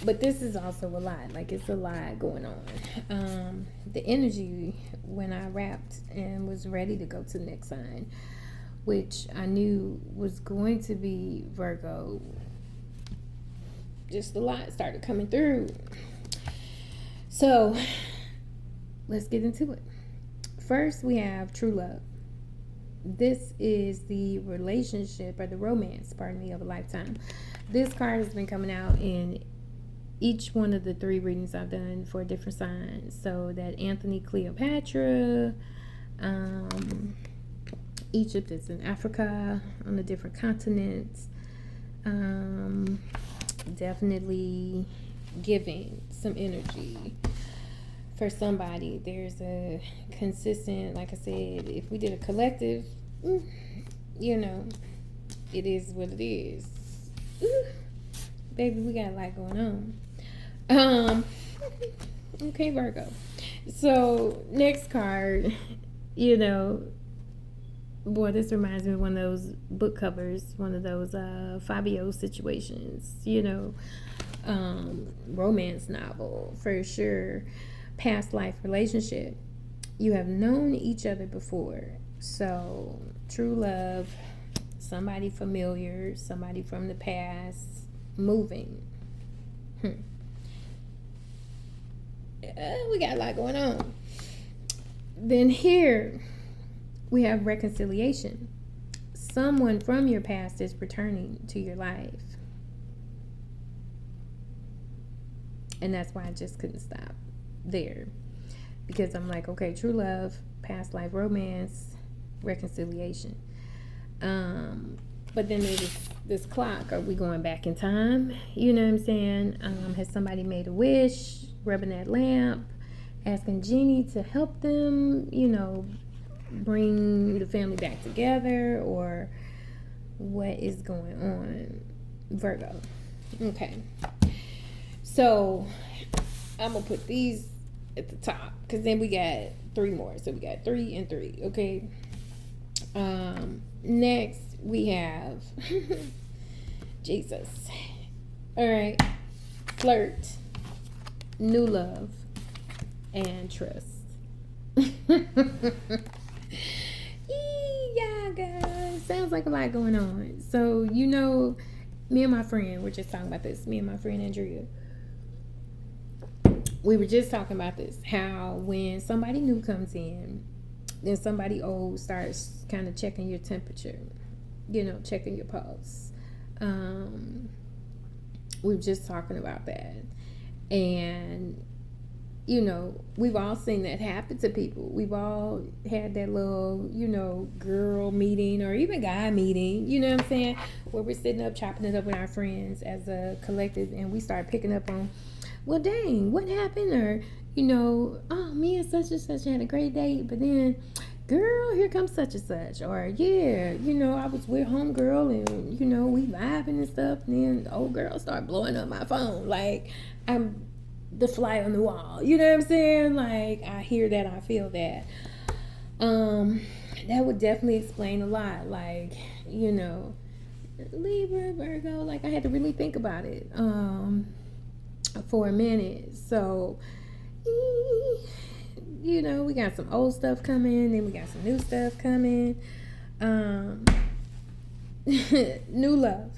But this is also a lot. Like, it's a lot going on. The energy when I wrapped and was ready to go to the next sign, which I knew was going to be Virgo, just a lot started coming through. So let's get into it. First, we have true love. This is the relationship, or the romance, pardon me, of a lifetime. This card has been coming out in each one of the 3 readings I've done for different signs. So that Anthony Cleopatra, Egypt is in Africa, on the different continents. Definitely giving some energy for somebody. There's a consistent, like I said, if we did a collective, you know, it is what it is. Baby, we got a lot going on. Okay, Virgo. So next card, you know, boy, this reminds me of one of those book covers, one of those Fabio situations, you know, romance novel for sure. Past life relationship. You have known each other before. So true love, somebody familiar, somebody from the past, moving. We got a lot going on. Then here we have reconciliation. Someone from your past is returning to your life. And that's why I just couldn't stop there. Because I'm like, okay, true love, past life romance, reconciliation. But then there's this clock. Are we going back in time? You know what I'm saying? Has somebody made a wish, rubbing that lamp, asking Genie to help them, you know, bring the family back together, or what is going on, Virgo. Okay. So I'm gonna put these at the top because then we got 3 more. So we got 3 and 3. Okay. Next we have Jesus. All right. Flirt, new love, and trust. Yeah, guys. Sounds like a lot going on. So, me and my friend were just talking about this. Me and my friend Andrea. We were just talking about this. How when somebody new comes in, then somebody old starts kind of checking your temperature, checking your pulse. We were just talking about that. And we've all seen that happen to people. We've all had that little, girl meeting or even guy meeting, you know what I'm saying? Where we're sitting up, chopping it up with our friends as a collective, and we start picking up on, well, dang, what happened? Or, oh, me and such had a great date, but then, girl, here comes such and such. Or, yeah, I was with homegirl and, we vibing and stuff, and then the old girl started blowing up my phone. Like, I'm the fly on the wall, you know what I'm saying? Like, I hear that, I feel that. That would definitely explain a lot. Like, Libra, Virgo, like I had to really think about it for a minute. So, we got some old stuff coming, then we got some new stuff coming. New love.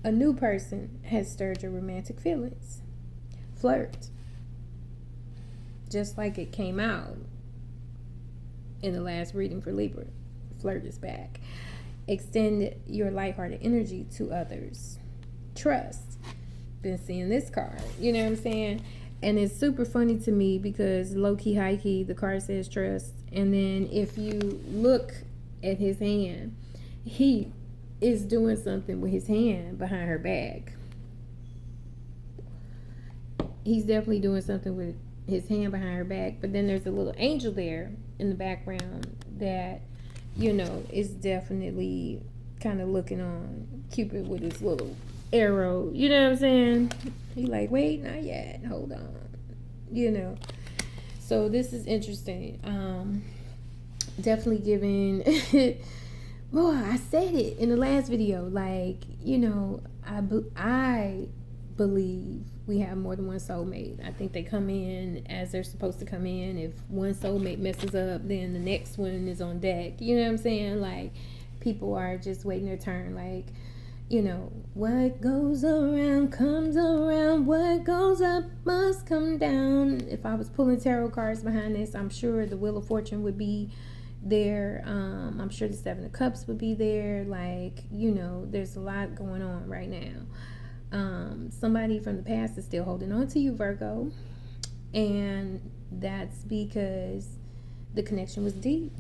A new person has stirred your romantic feelings. Flirt. Just like it came out in the last reading for Libra. Flirt is back. Extend your lighthearted energy to others. Trust. Been seeing this card. You know what I'm saying? And it's super funny to me because low-key, high-key, the card says trust. And then if you look at his hand, he is doing something with his hand behind her back. He's definitely doing something with his hand behind her back, but then there's a little angel there in the background that is definitely kind of looking on Cupid with his little arrow, you know what I'm saying? He like, wait, not yet, hold on, so this is interesting. Definitely giving boy, I said it in the last video, like, I believe we have more than one soulmate. I think they come in as they're supposed to come in. If one soulmate messes up, then the next one is on deck. You know what I'm saying? Like, people are just waiting their turn. Like, what goes around comes around. What goes up must come down. If I was pulling tarot cards behind this, I'm sure the Wheel of Fortune would be there. I'm sure the Seven of Cups would be there. Like, there's a lot going on right now. Somebody from the past is still holding on to you, Virgo, and that's because the connection was deep.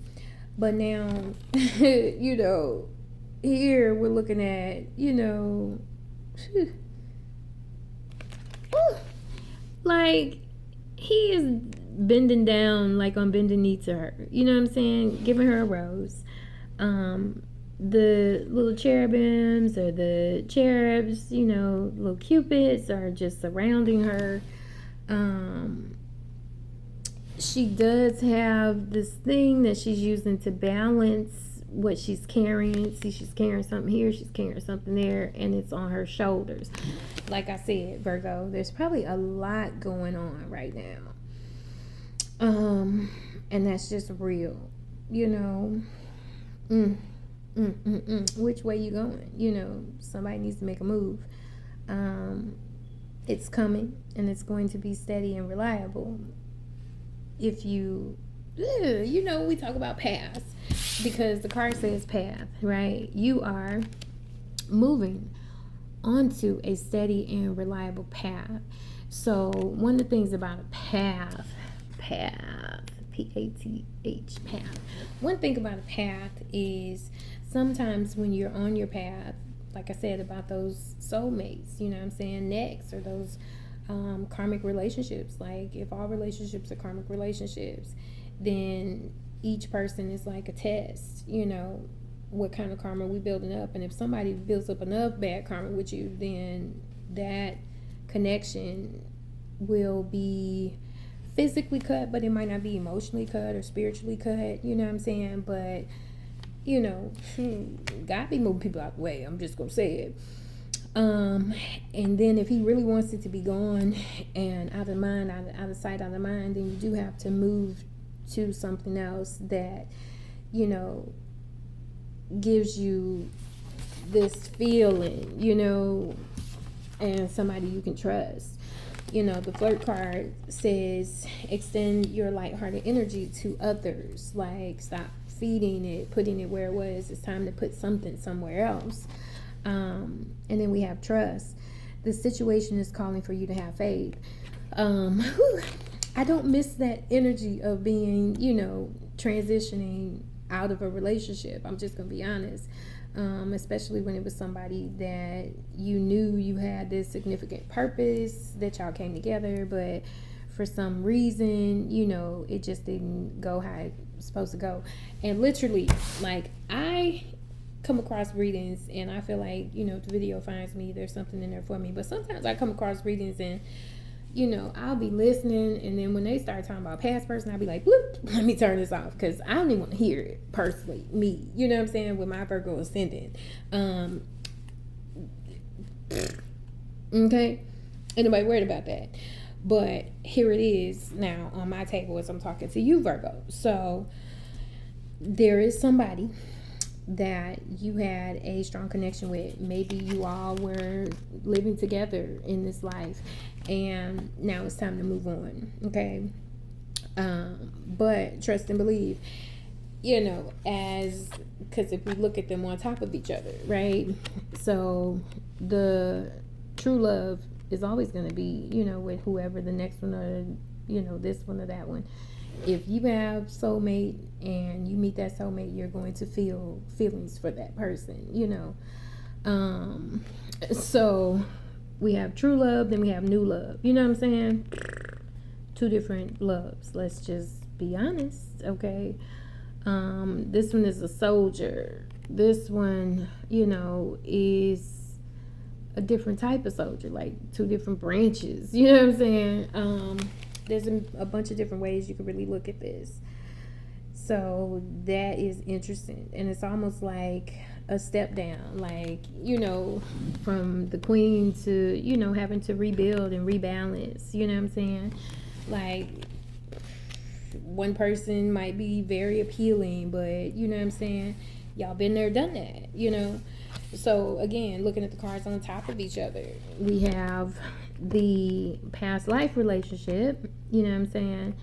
But now, here we're looking at, like, he is bending down, like on bending knee to her, you know what I'm saying, giving her a rose. The little cherubims or the cherubs, little cupids are just surrounding her. She does have this thing that she's using to balance what she's carrying. See, she's carrying something here, she's carrying something there, and it's on her shoulders. Like I said, Virgo, there's probably a lot going on right now. And that's just real, which way you going? Somebody needs to make a move. It's coming, and it's going to be steady and reliable. If we talk about paths because the card says path, right? You are moving onto a steady and reliable path. So one of the things about a path, P-A-T-H, path. One thing about a path is sometimes when you're on your path, like I said about those soulmates, you know what I'm saying, next, or those karmic relationships. Like, if all relationships are karmic relationships, then each person is like a test, what kind of karma we building up. And if somebody builds up enough bad karma with you, then that connection will be physically cut, but it might not be emotionally cut or spiritually cut. You know what I'm saying? But God be moving people out the way. I'm just gonna say it. And then if he really wants it to be gone and out of mind, out of sight, out of mind, then you do have to move to something else that gives you this feeling, and somebody you can trust. The flirt card says extend your lighthearted energy to others. Like, stop feeding it, putting it where it was. It's time to put something somewhere else. And then we have trust. The situation is calling for you to have faith. I don't miss that energy of being, transitioning out of a relationship. I'm just going to be honest. Especially when it was somebody that you knew you had this significant purpose, that y'all came together, but for some reason, it just didn't go how it was supposed to go. And literally, like, I come across readings and I feel like, if the video finds me, there's something in there for me. But sometimes I come across readings and I'll be listening, and then when they start talking about past person, I'll be like, bloop, let me turn this off, because I don't even want to hear it personally, me. You know what I'm saying? With my Virgo ascendant. Okay? Ain't nobody worried about that. But here it is now on my table as I'm talking to you, Virgo. So there is somebody that you had a strong connection with. Maybe you all were living together in this life, and now it's time to move on. Okay. But trust and believe, because if we look at them on top of each other, right? So the true love is always going to be, with whoever the next one, or, this one or that one. If you have soulmate and you meet that soulmate, you're going to feel feelings for that person, So we have true love, then we have new love. You know what I'm saying? Two different loves. Let's just be honest, okay? This one is a soldier. This one, is a different type of soldier, like two different branches. You know what I'm saying? There's a bunch of different ways you can really look at this. So that is interesting. And it's almost like a step down, like, from the queen to, having to rebuild and rebalance. You know what I'm saying? Like, one person might be very appealing, but, you know what I'm saying? Y'all been there, done that, So, again, looking at the cards on top of each other, we have the past life relationship, you know what I'm saying?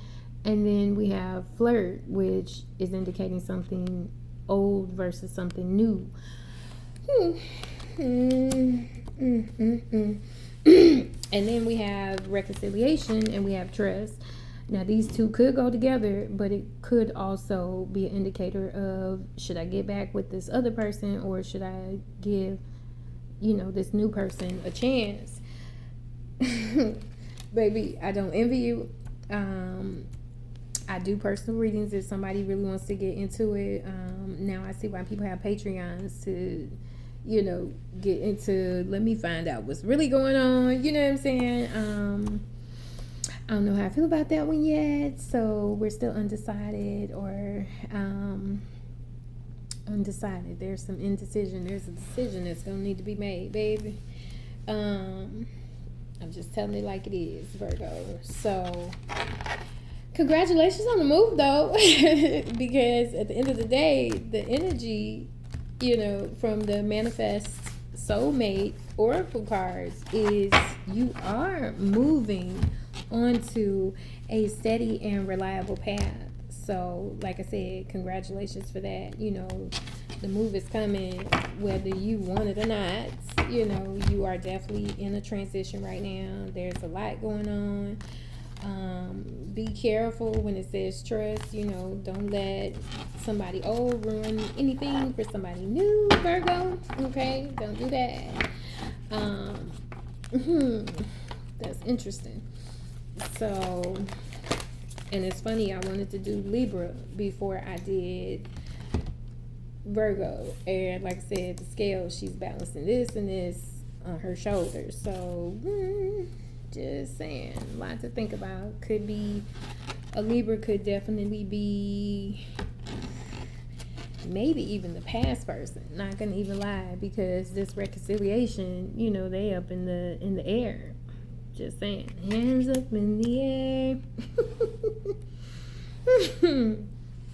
And then we have flirt, which is indicating something old versus something new. And then we have reconciliation and we have trust. Now, these two could go together, but it could also be an indicator of, should I get back with this other person, or should I give, this new person a chance? Baby, I don't envy you. I do personal readings if somebody really wants to get into it. Now I see why people have Patreons to, get into, let me find out what's really going on. You know what I'm saying? I don't know how I feel about that one yet, so we're still undecided, or undecided. There's some indecision. There's a decision that's gonna need to be made, baby. I'm just telling it like it is, Virgo. So congratulations on the move, though, because at the end of the day, the energy, from the manifest soulmate oracle cards is you are moving onto a steady and reliable path. So, like I said, congratulations for that. The move is coming whether you want it or not. You are definitely in a transition right now. There's a lot going on. Be careful when it says trust. Don't let somebody old ruin anything for somebody new, Virgo. Okay? Don't do that. That's interesting. So, and it's funny, I wanted to do Libra before I did Virgo, and like I said, the scale, she's balancing this and this on her shoulders. So just saying, a lot to think about. Could be a Libra, could definitely be maybe even the past person. Not gonna even lie, because this reconciliation, you know, they up in the air. Just saying, hands up in the air.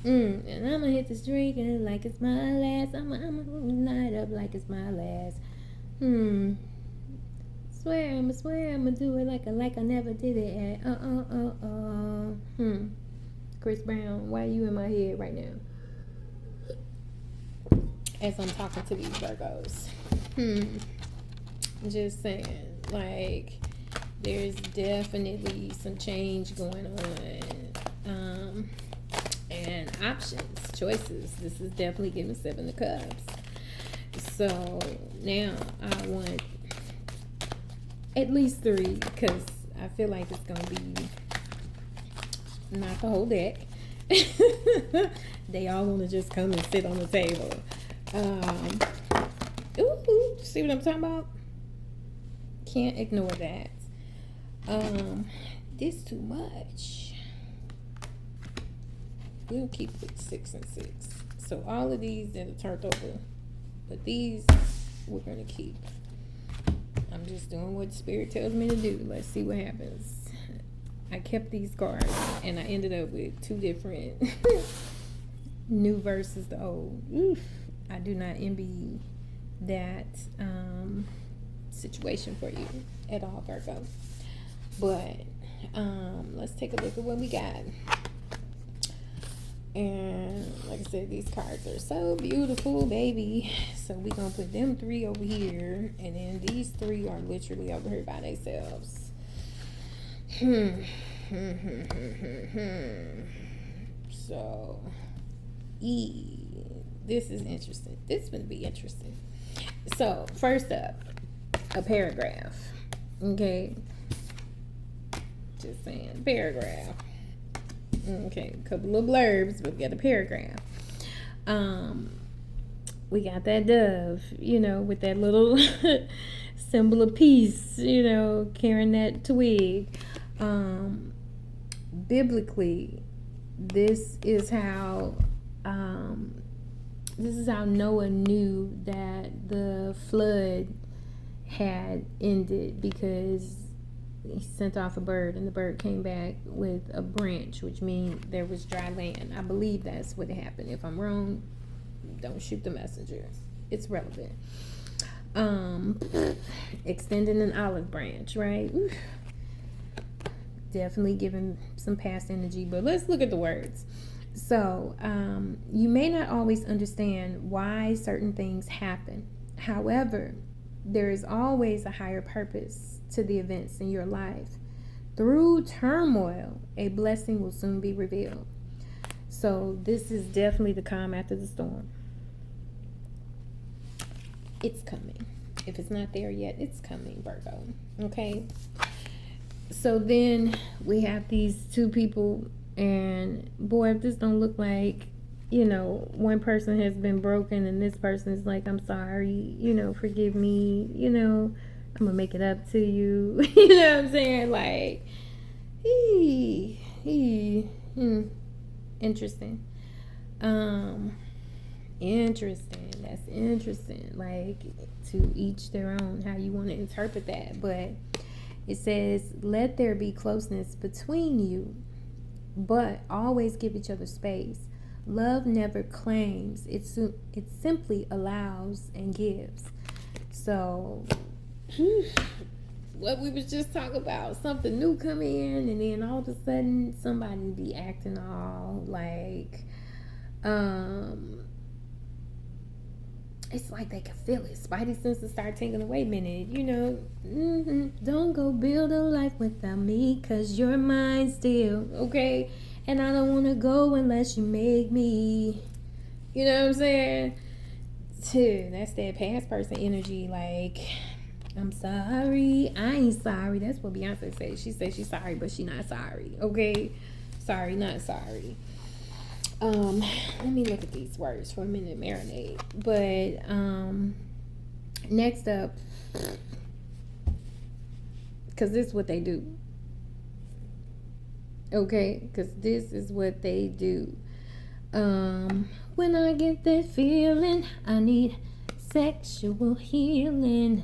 And I'ma hit this drink like it's my last. I'ma night up like it's my last. Swear I'ma do it like I never did it at Chris Brown, why are you in my head right now? As I'm talking to these Virgos. Just saying, like, there's definitely some change going on. And options, choices. This is definitely giving 7 of Cups. So now I want at least 3, because I feel like it's gonna be not the whole deck. They all want to just come and sit on the table. See what I'm talking about? Can't ignore that. This too much. We'll keep it 6 and 6. So all of these that are turned over, but these we're gonna keep. I'm just doing what Spirit tells me to do. Let's see what happens. I kept these cards, and I ended up with 2 different new versus the old. Oof. I do not envy that situation for you at all, Virgo. But let's take a look at what we got. And like I said, these cards are so beautiful, baby. So we're going to put them 3 over here. And then these 3 are literally over here by themselves. So, this is interesting. This is going to be interesting. So, first up, a paragraph. Okay. Just saying, paragraph. Okay, a couple of blurbs, but we got a paragraph. We got that dove, you know, with that little symbol of peace, you know, carrying that twig. Biblically, this is how Noah knew that the flood had ended, because he sent off a bird, and the bird came back with a branch, which means there was dry land. I believe that's what happened. If I'm wrong, don't shoot the messenger. It's relevant. Extending an olive branch, right? Oof. Definitely giving some past energy, but let's look at the words. So, you may not always understand why certain things happen. However, there is always a higher purpose to the events in your life. Through turmoil, a blessing will soon be revealed. So this is definitely the calm after the storm. It's coming. If it's not there yet, it's coming, Virgo. Okay? So then we have these 2 people, and boy, if this don't look like, you know, one person has been broken and this person is like, I'm sorry, you know, forgive me, you know, I'm gonna make it up to you. You know what I'm saying? Like, interesting. Interesting. That's interesting. Like, to each their own, how you want to interpret that. But it says, let there be closeness between you, but always give each other space. Love never claims. It simply allows and gives. So, what we was just talking about, something new come in, and then all of a sudden somebody be acting all like, it's like they can feel it. Spidey senses start tingling. Wait a minute, you know, don't go build a life without me, 'cause you're mine still, okay? And I don't want to go unless you make me. You know what I'm saying? That's that past person energy. Like, I'm sorry, I ain't sorry. That's what Beyonce says. She says she's sorry, but she not sorry. Okay? Sorry, not sorry. Let me look at these words for a minute, marinate. But next up, because this is what they do. Okay, because this is what they do. When I get that feeling, I need sexual healing,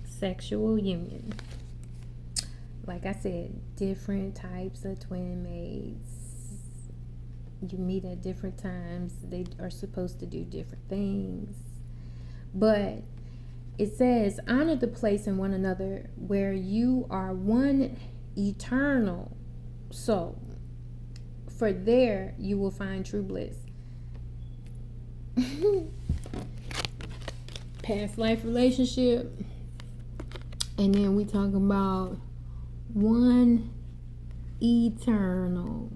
sexual union. Like I said, different types of twin mates. You meet at different times. They are supposed to do different things. But it says, honor the place in one another where you are one eternal soul. For there you will find true bliss. Past life relationship. And then we talk about one eternal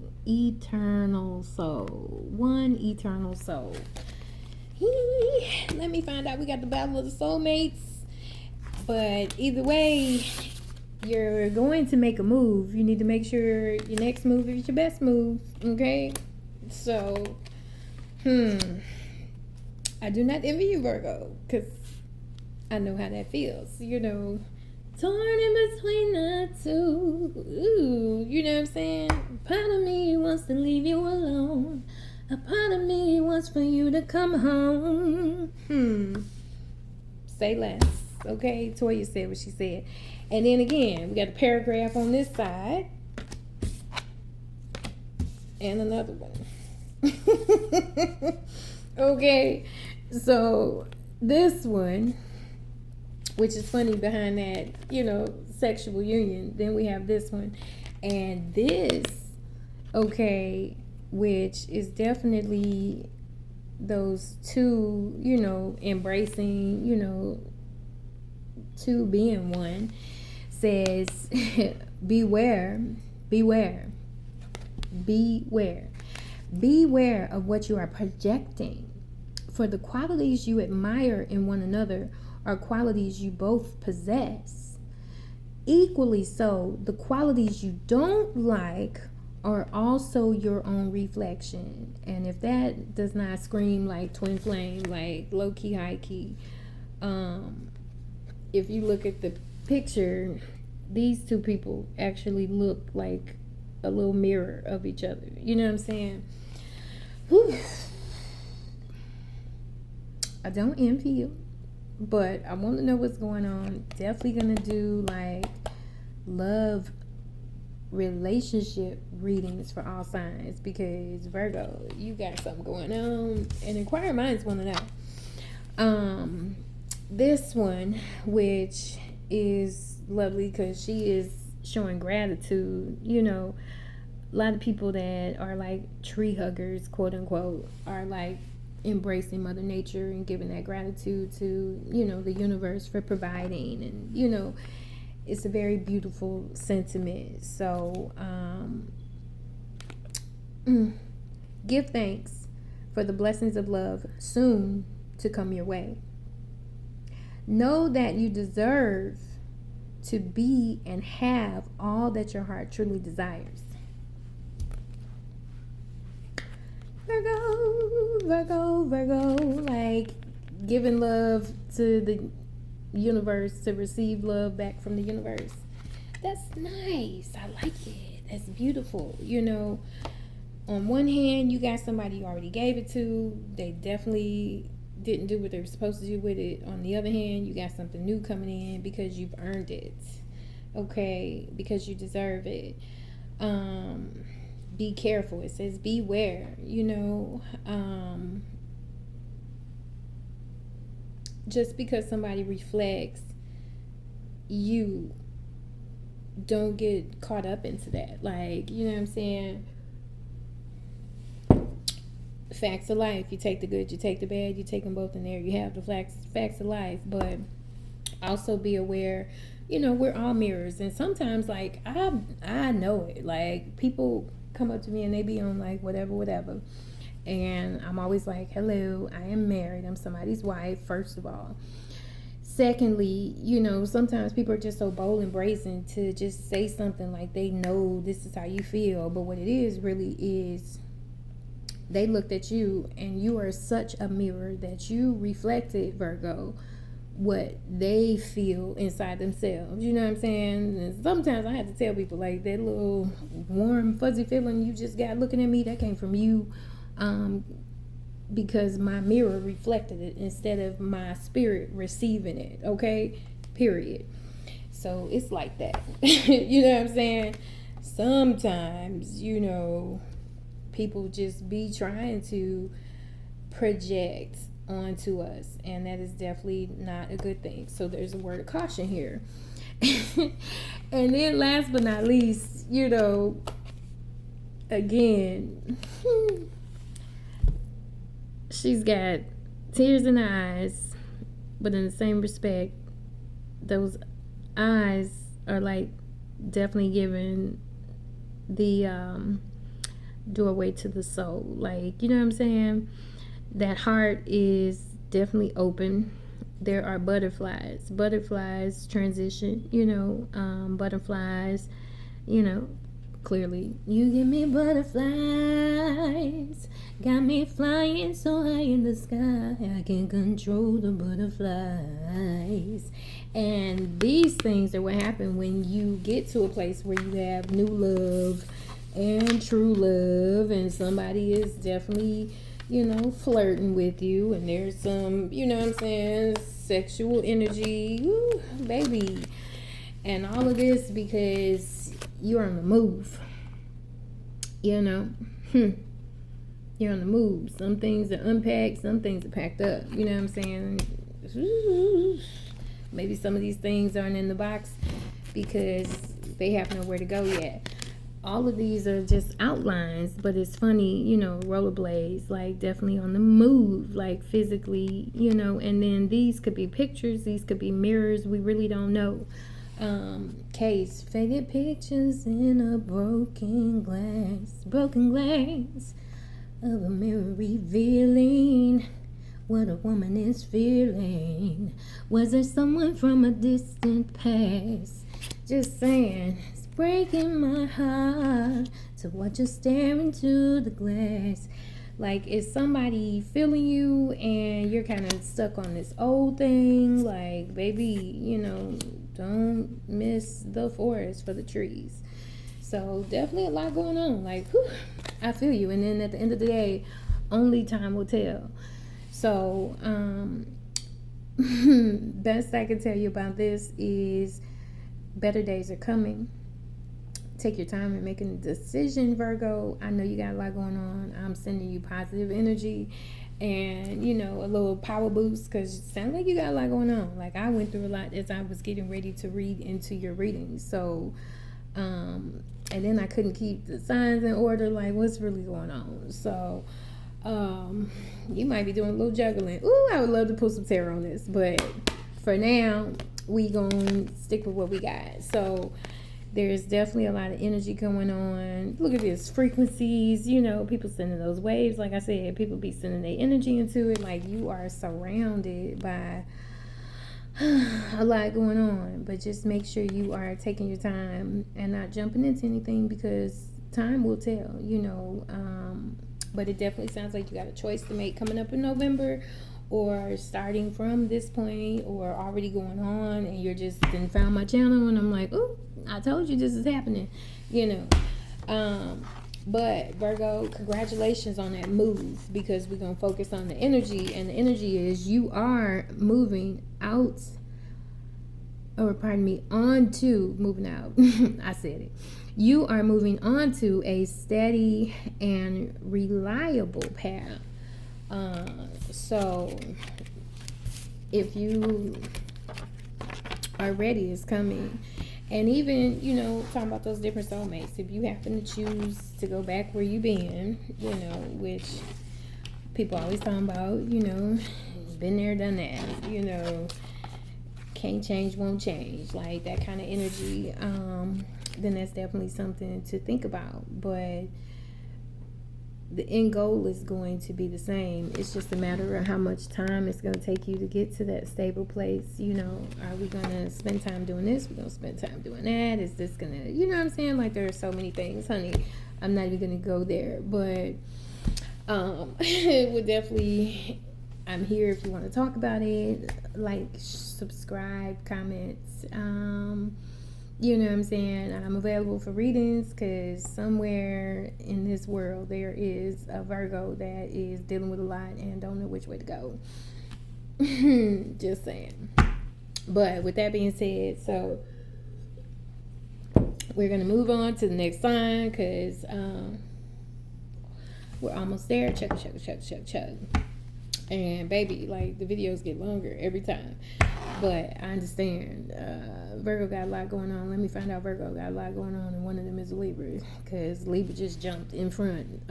soul. One eternal soul. Let me find out. We got the battle of the soulmates. But either way, you're going to make a move. You need to make sure your next move is your best move. Okay? So, I do not envy you, Virgo, because I know how that feels. You know, torn in between the two. Ooh, you know what I'm saying? Part of me wants to leave you alone. A part of me wants for you to come home. Say less. Okay? Toya said what she said. And then again, we got a paragraph on this side. And another one. Okay. So this one, which is funny behind that, you know, sexual union. Then we have this one. And this, okay, which is definitely those two, you know, embracing, you know, two being one, says, beware of what you are projecting, for the qualities you admire in one another are qualities you both possess. Equally so, the qualities you don't like are also your own reflection. And if that does not scream like twin flame, like low key, high key, if you look at the picture, these two people actually look like a little mirror of each other. You know what I'm saying? Whew. I don't envy you, but I want to know what's going on. Definitely gonna do like love relationship readings for all signs, because Virgo, you got something going on, and inquiring minds want to know. This one, which is lovely because she is showing gratitude. You know, a lot of people that are like tree huggers, quote unquote, are like embracing Mother Nature and giving that gratitude to, you know, the universe for providing. And, you know, it's a very beautiful sentiment. So give thanks for the blessings of love soon to come your way. Know that you deserve to be and have all that your heart truly desires. Virgo, like giving love to the universe to receive love back from the universe. That's nice. I like it. That's beautiful. You know, on one hand, you got somebody you already gave it to. They definitely didn't do what they were supposed to do with it. On the other hand, you got something new coming in because you've earned it. Okay, because you deserve it. Be careful. It says beware, you know. Just because somebody reflects, you don't get caught up into that. Like, you know what I'm saying? Facts of life. You take the good, you take the bad, you take them both in there. You have the facts of life. But also be aware, you know, we're all mirrors. And sometimes, like, I know it. Like, people come up to me and they be on, like, whatever. And I'm always like, hello, I am married. I'm somebody's wife, first of all. Secondly, you know, sometimes people are just so bold and brazen to just say something like they know this is how you feel. But what it is really is They looked at you, and you are such a mirror that you reflected, Virgo, what they feel inside themselves. You know what I'm saying? And sometimes I have to tell people, like, that little warm, fuzzy feeling you just got looking at me, that came from you. Because my mirror reflected it instead of my spirit receiving it. Okay? Period. So it's like that. You know what I'm saying? Sometimes, people just be trying to project onto us, and that is definitely not a good thing. So there's a word of caution here. And then last but not least, again, she's got tears in her eyes, but in the same respect, those eyes are like definitely giving the doorway to the soul. Like, you know what I'm saying? That heart is definitely open. There are butterflies. Butterflies transition, butterflies, clearly. You give me butterflies, got me flying so high in the sky, I can control the butterflies. And these things are what happen when you get to a place where you have new love and true love, and somebody is definitely, flirting with you, and there's some, sexual energy. Ooh, baby. And all of this because you're on the move. You're on the move. Some things are unpacked, some things are packed up. You know what I'm saying? Maybe some of these things aren't in the box because they have nowhere to go yet. All of these are just outlines, but it's funny, rollerblades, like definitely on the move, like physically, and then these could be pictures, these could be mirrors, we really don't know. Case, faded pictures in a broken glass of a mirror revealing what a woman is feeling. Was there someone from a distant past? Just saying, it's breaking my heart to watch you stare into the glass. Like, is somebody feeling you and you're kind of stuck on this old thing? Like, baby, don't miss the forest for the trees. So definitely a lot going on. Like, whew, I feel you. And then at the end of the day, only time will tell. So, best I can tell you about this is better days are coming. Take your time in making a decision, Virgo. I know you got a lot going on. I'm sending you positive energy and, a little power boost because it sounds like you got a lot going on. Like, I went through a lot as I was getting ready to read into your reading. So, and then I couldn't keep the signs in order. Like, what's really going on? So, you might be doing a little juggling. Ooh, I would love to pull some tarot on this, but for now, we gonna stick with what we got. So there's definitely a lot of energy going on. Look at this, frequencies, people sending those waves. Like I said, people be sending their energy into it. Like, you are surrounded by a lot going on, but just make sure you are taking your time and not jumping into anything because time will tell, but it definitely sounds like you got a choice to make coming up in November, or starting from this point, or already going on and you're just then found my channel and I'm like, oh, I told you this is happening, but Virgo, congratulations on that move, because we're going to focus on the energy, and the energy is you are moving out, moving out. I said it. You are moving on to a steady and reliable path. So if you are ready, it's coming. And even, talking about those different soulmates, if you happen to choose to go back where you've been, which people always talking about, been there, done that, can't change, won't change, like that kind of energy, then that's definitely something to think about. But the end goal is going to be the same. It's just a matter of how much time it's going to take you to get to that stable place. Are we going to spend time doing this? We're going to spend time doing that? Is this going to, what I'm saying? Like, there are so many things, honey. I'm not even going to go there. But Would definitely, I'm here if you want to talk about it. Like, subscribe, comments. You know what I'm saying? I'm available for readings because somewhere in this world there is a Virgo that is dealing with a lot and don't know which way to go. Just saying. But with that being said, so we're going to move on to the next sign because we're almost there. Chug. And baby, like, the videos get longer every time. But I understand. Virgo got a lot going on. Let me find out Virgo got a lot going on, and one of them is Libra, because Libra just jumped in front.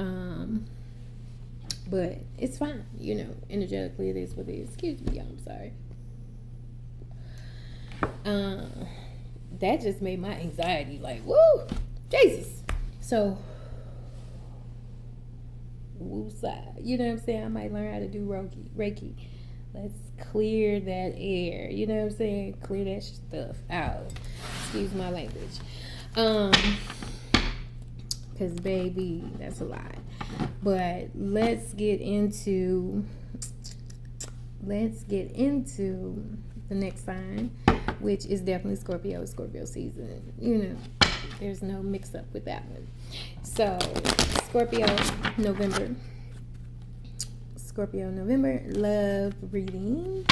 But it's fine, you know. Energetically, it is what it is. Excuse me, y'all. I'm sorry. That just made my anxiety like, woo, Jesus. So, woosah. You know what I'm saying? I might learn how to do Reiki. Let's clear that air. You know what I'm saying? Clear that stuff out. Excuse my language. Because, baby, that's a lot. But let's get into the next sign, which is definitely Scorpio season. You know, there's no mix up with that one. So, Scorpio November, love reading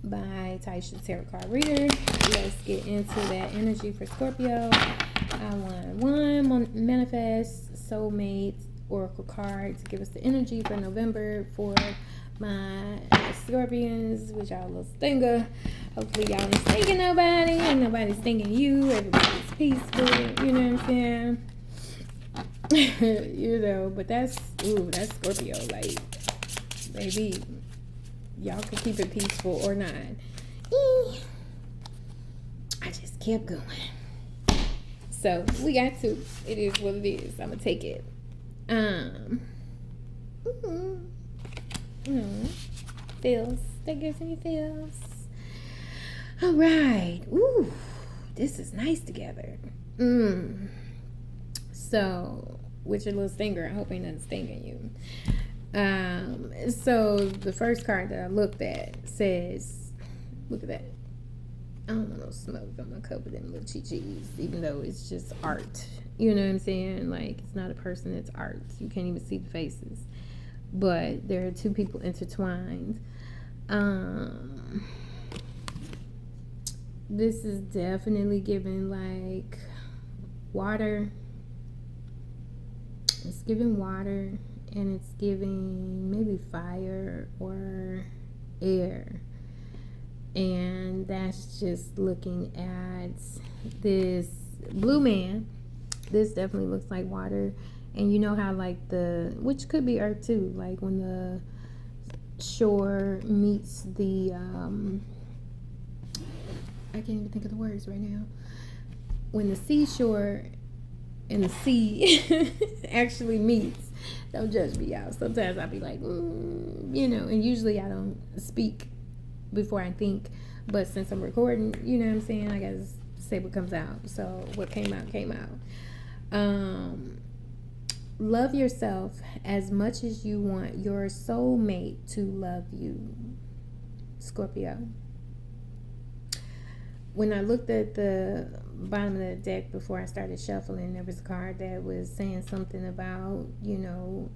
by Taisha Tarot Card Reader. Let's get into that energy for Scorpio. I want one manifest soulmate oracle card to give us the energy for November for my Scorpions, which y'all a little stinger. Hopefully y'all ain't stinging nobody, and nobody's stinging you. Everybody's peaceful. You know what I'm saying? You know, but that's Scorpio. Like, baby, y'all can keep it peaceful or not. I just kept going. So we got to. It is what it is. I'm gonna take it. Feels. That gives me feels. All right. Ooh, this is nice together. So, with your little stinger, I hope ain't nothing stinging you. So the first card that I looked at says, look at that. I don't want no smoke. I'm gonna cover them little chi-chis, even though it's just art. You know what I'm saying? Like, it's not a person, it's art. You can't even see the faces. But there are two people intertwined. This is definitely giving, like, water. It's giving water, and it's giving maybe fire or air. And that's just looking at this blue man. This definitely looks like water. And you know how, like, which could be earth too, like when the shore meets the I can't even think of the words right now. When the seashore and the sea actually meets. Don't judge me, y'all. Sometimes I'll be like, you know, and usually I don't speak before I think, but since I'm recording, you know what I'm saying, I gotta say what comes out. So what came out came out. Love yourself as much as you want your soulmate to love you, Scorpio. When I looked at the bottom of the deck before I started shuffling, there was a card that was saying something about, you know,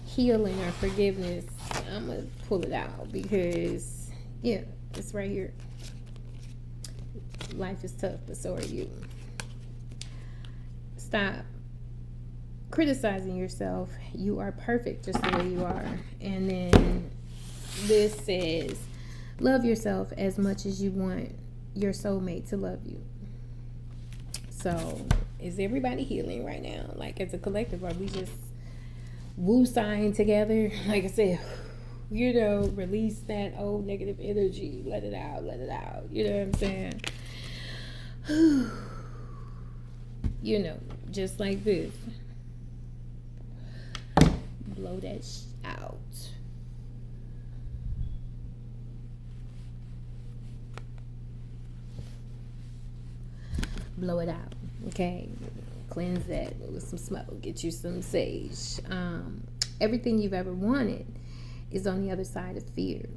healing or forgiveness. I'm gonna pull it out because, yeah, it's right here. Life is tough, but so are you. Stop criticizing yourself. You are perfect just the way you are. And then this says, love yourself as much as you want your soulmate to love you. So, is everybody healing right now? Like, as a collective, are we just woo-sighing together? Like I said, you know, release that old negative energy. Let it out, let it out. You know what I'm saying? You know, just like this. Blow that out. Blow it out. Okay. cleanse that with some smoke. Get you some sage. Everything you've ever wanted is on the other side of fear.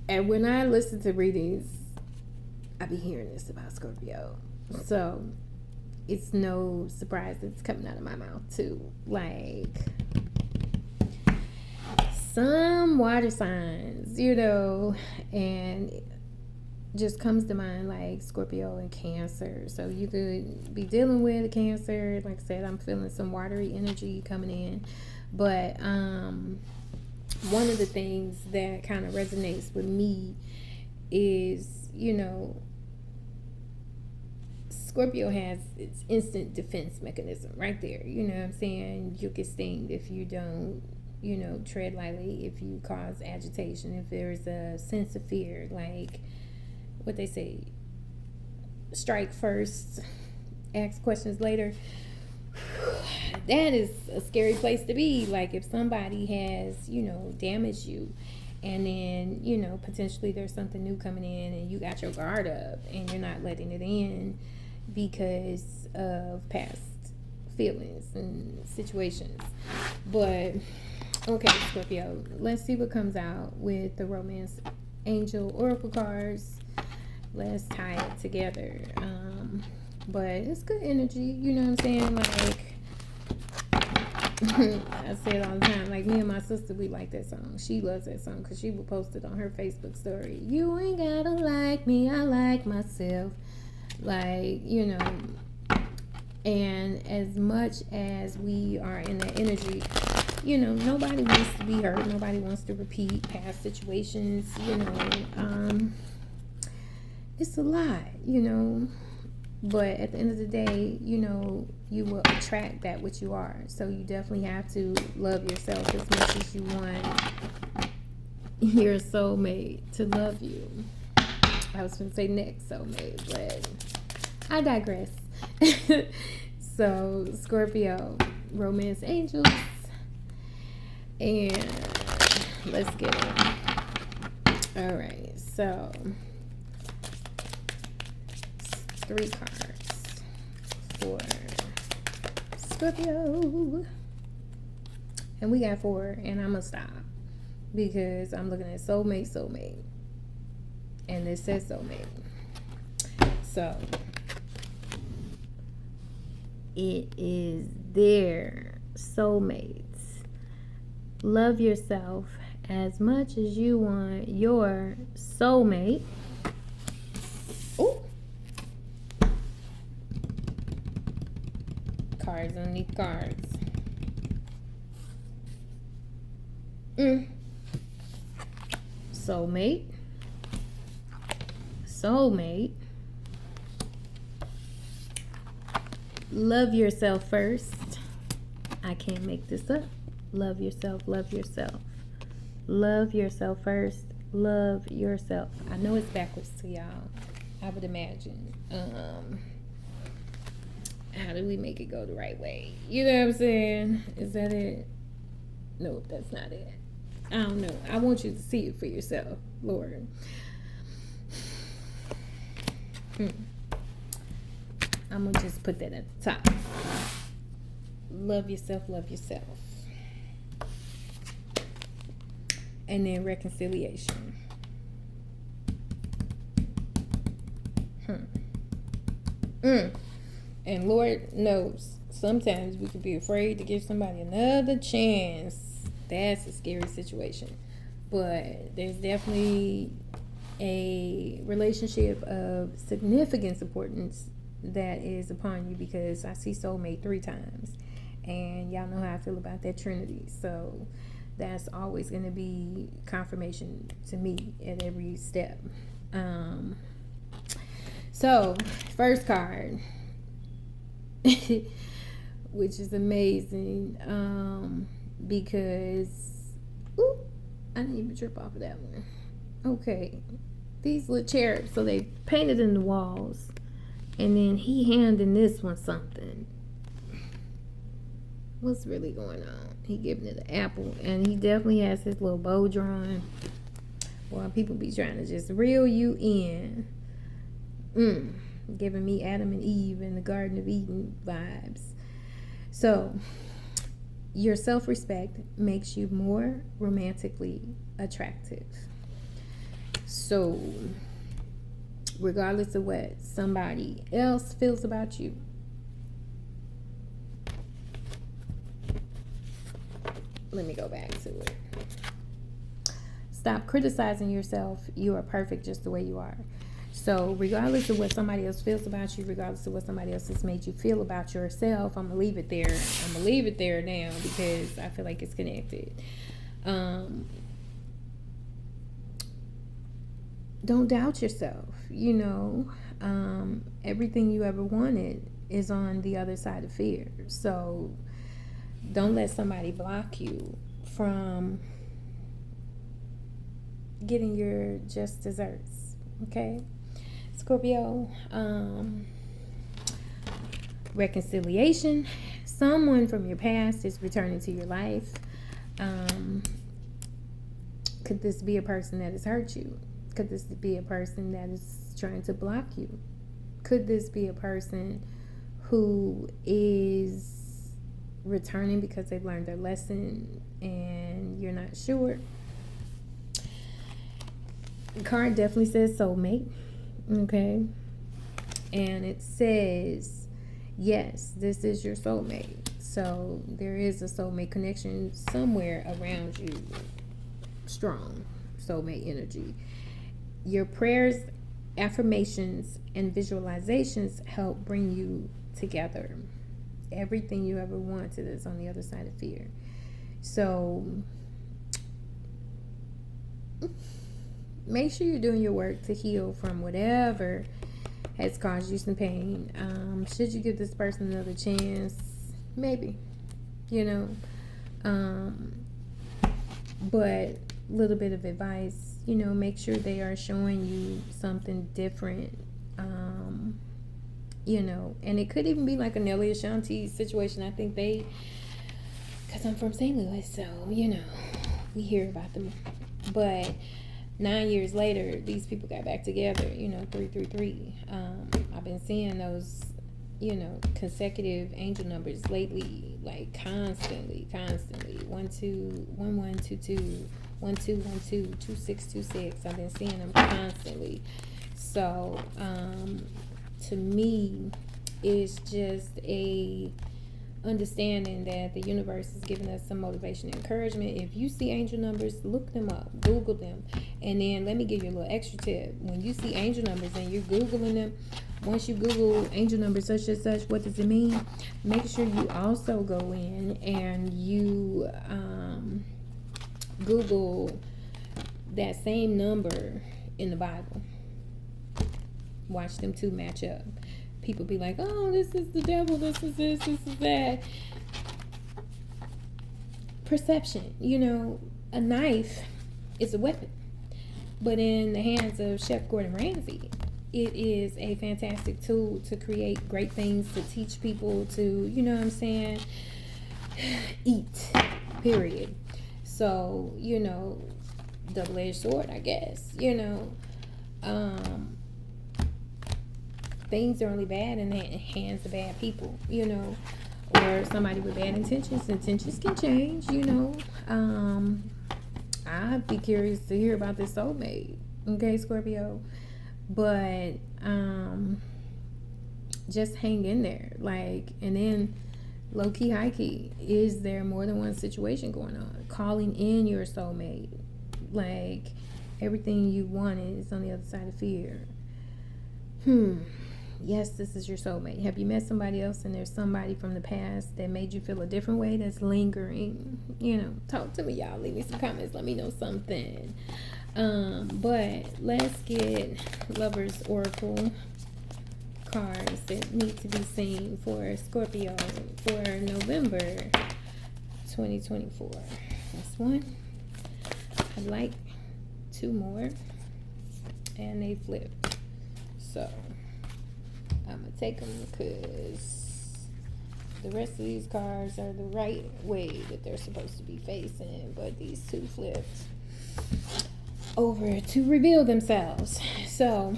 And when I listen to readings, I be hearing this about Scorpio. So it's no surprise that it's coming out of my mouth too. Like some water signs, and just comes to mind like Scorpio and Cancer. So you could be dealing with a Cancer. Like I said, I'm feeling some watery energy coming in. But one of the things that kind of resonates with me is, Scorpio has its instant defense mechanism right there. You know what I'm saying? You get stinged if you don't, tread lightly, if you cause agitation, if there's a sense of fear, like what they say, strike first, ask questions later. That is a scary place to be. Like if somebody has, damaged you, and then, potentially there's something new coming in and you got your guard up and you're not letting it in because of past feelings and situations. But okay, Scorpio, let's see what comes out with the Romance Angel Oracle cards. Let's tie it together. But it's good energy, you know what I'm saying? Like I say it all the time, like me and my sister, we like that song. She loves that song because she would post it on her Facebook story. You ain't gotta like me, I like myself. Like, and as much as we are in that energy, nobody wants to be hurt. Nobody wants to repeat past situations, it's a lot, but at the end of the day, you will attract that which you are. So you definitely have to love yourself as much as you want your soulmate to love you. I was going to say next soulmate, but I digress. So Scorpio, Romance Angels, and let's get it. All right, so 3 cards for Scorpio, and we got 4, and I'm gonna stop because I'm looking at soulmate, and it says soulmate. So it is their soulmates. Love yourself as much as you want your soulmate. Ooh. Cards underneath cards. Soulmate. Love yourself first. I can't make this up. Love yourself. Love yourself first. Love yourself. I know it's backwards to y'all, I would imagine. How do we make it go the right way? You know what I'm saying? Is that it? No, that's not it. I don't know. I want you to see it for yourself, Lord. I'm going to just put that at the top. Love yourself. And then reconciliation. And Lord knows, sometimes we could be afraid to give somebody another chance. That's a scary situation. But there's definitely a relationship of significant importance that is upon you, because I see soulmate 3 times. And y'all know how I feel about that Trinity. So that's always going to be confirmation to me at every step. So, first card, which is amazing, because I didn't even trip off of that one. Okay, these little cherubs, so they painted in the walls, and then he handing this one something. What's really going on? He giving it an apple, and he definitely has his little bow drawn. Boy, people be trying to just reel you in. Giving me Adam and Eve in the Garden of Eden vibes. So, your self-respect makes you more romantically attractive. So, regardless of what somebody else feels about you, let me go back to it. Stop criticizing yourself. You are perfect just the way you are. So regardless of what somebody else feels about you, regardless of what somebody else has made you feel about yourself, I'm gonna leave it there. I'm gonna leave it there now because I feel like it's connected. Don't doubt yourself. Everything you ever wanted is on the other side of fear. So don't let somebody block you from getting your just desserts. Okay, Scorpio. Reconciliation. Someone from your past is returning to your life. Could this be a person that has hurt you? Could this be a person that is trying to block you? Could this be a person who is returning because they've learned their lesson and you're not sure? The card definitely says soulmate. Okay. And it says, yes, this is your soulmate. So there is a soulmate connection somewhere around you. Strong soulmate energy. Your prayers, affirmations, and visualizations help bring you together. Everything you ever wanted is on the other side of fear. So make sure you're doing your work to heal from whatever has caused you some pain. Should you give this person another chance? Maybe, but little bit of advice, make sure they are showing you something different, and it could even be like a Nelly Ashanti situation. I think because I'm from St. Louis, so, we hear about them, but 9 years later, these people got back together, 333. I've been seeing those, consecutive angel numbers lately, like constantly. 1 2 1 1 2 2 1 2 1 2 2 6 2 6. I've been seeing them constantly. So, to me, it's just a understanding that the universe is giving us some motivation and encouragement. If you see angel numbers, look them up, Google them, and then let me give you a little extra tip. When you see angel numbers and you're Googling them, once you Google angel numbers such and such, what does it mean? Make sure you also go in and you Google that same number in the Bible. Watch them two match up. People be like, oh, this is the devil, this is this is that. Perception, a knife is a weapon. But in the hands of Chef Gordon Ramsay, it is a fantastic tool to create great things, to teach people to, eat, period. So, double-edged sword, I guess, things are only bad in the hands of bad people, or somebody with bad intentions. Intentions can change, I'd be curious to hear about this soulmate, okay, Scorpio, but just hang in there, and then low-key, high-key, is there more than one situation going on? Calling in your soulmate, everything you wanted is on the other side of fear. Yes, this is your soulmate. Have you met somebody else and there's somebody from the past that made you feel a different way that's lingering? Talk to me, y'all. Leave me some comments. Let me know something. But let's get Lover's Oracle cards that need to be seen for Scorpio for November 2024. That's one. I'd like two more. And they flipped. So I'm going to take them because the rest of these cards are the right way that they're supposed to be facing, but these two flipped over to reveal themselves. So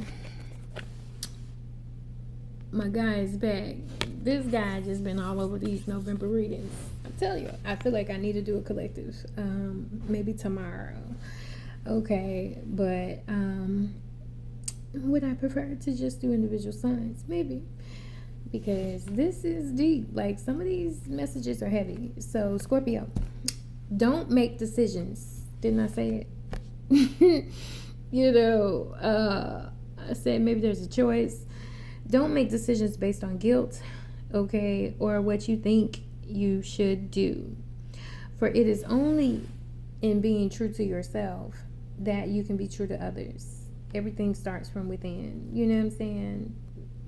my guy is back. This guy just been all over these November readings. I tell you, I feel like I need to do a collective, maybe tomorrow. Okay, but would I prefer to just do individual signs? Maybe, because this is deep. Like, some of these messages are heavy. So, Scorpio, don't make decisions. Didn't I say it? I said maybe there's a choice. Don't make decisions based on guilt, okay, or what you think you should do. For it is only in being true to yourself that you can be true to others. Everything starts from within. You know what I'm saying?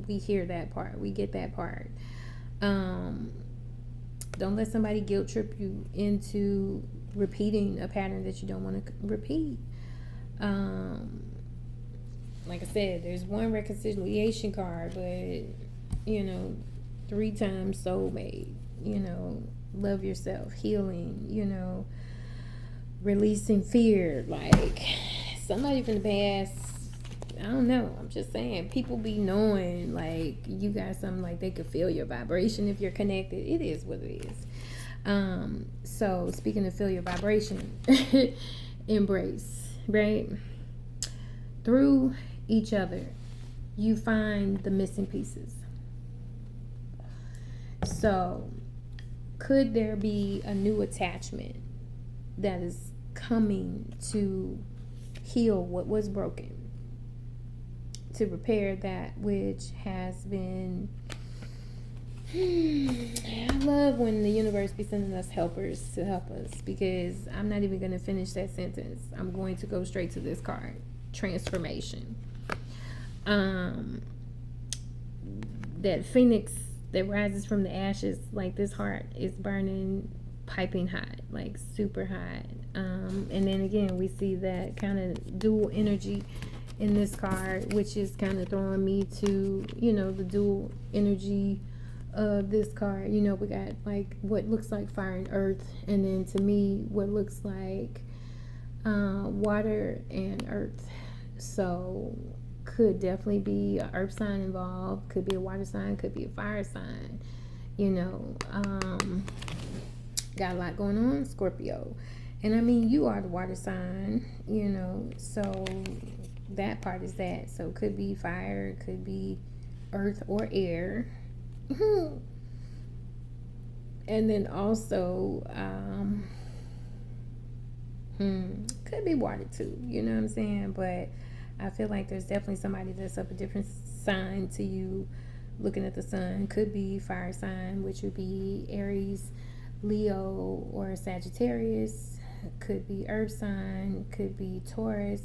We hear that part. We get that part. Don't let somebody guilt trip you into repeating a pattern that you don't want to repeat. Like I said, there's one reconciliation card, but 3 times soulmate, love yourself, healing, releasing fear. Like, somebody from the past, I don't know, I'm just saying, people be knowing, like, you got something, like, they could feel your vibration if you're connected. It is what it is. So speaking of feel your vibration, embrace, right? Through each other, you find the missing pieces. So, could there be a new attachment that is coming to heal what was broken, to repair that which has been... I love when the universe be sending us helpers to help us, because I'm not even going to finish that sentence. I'm going to go straight to this card. Transformation. That phoenix that rises from the ashes, like, this heart is burning piping hot, like super hot. And then again, we see that kind of dual energy in this card, which is kind of throwing me to, the dual energy of this card. We got, like, what looks like fire and earth, and then to me what looks like water and earth. So could definitely be an earth sign involved, could be a water sign, could be a fire sign. Got a lot going on, Scorpio. And I mean, you are the water sign, so that part is that. So could be fire, could be earth or air. And then also could be water too, you know what I'm saying? But I feel like there's definitely somebody that's up a different sign to you looking at the sun. Could be fire sign, which would be Aries, Leo, or Sagittarius. Could be earth sign, could be Taurus,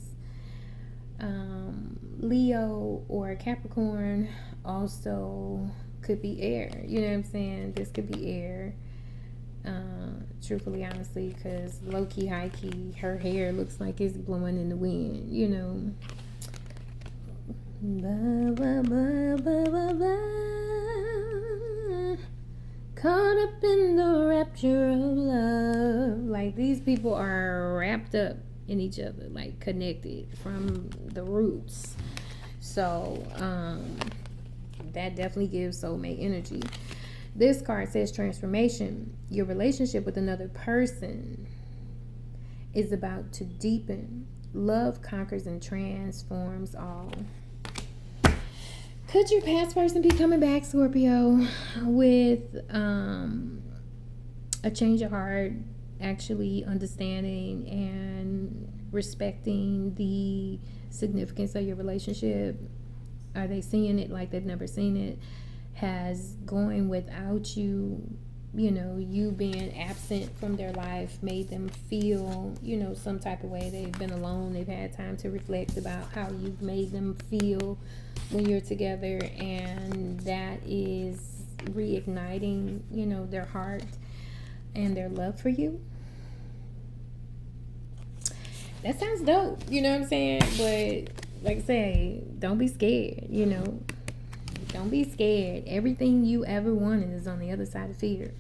Leo, or Capricorn. Also could be air, you know what I'm saying? This could be air. Truthfully, honestly, because low-key, high-key, her hair looks like it's blowing in the wind, Caught up in the rapture of love. Like, these people are wrapped up in each other, like, connected from the roots. So, that definitely gives soulmate energy. This card says transformation. Your relationship with another person is about to deepen. Love conquers and transforms all. Could your past person be coming back, Scorpio, with a change of heart, actually understanding and respecting the significance of your relationship? Are they seeing it like they've never seen it? Has going without you, you being absent from their life, made them feel, some type of way? They've been alone. They've had time to reflect about how you've made them feel when you're together, and that is reigniting, their heart and their love for you. That sounds dope, you know what I'm saying? But like I say, don't be scared, Don't be scared. Everything you ever wanted is on the other side of fear.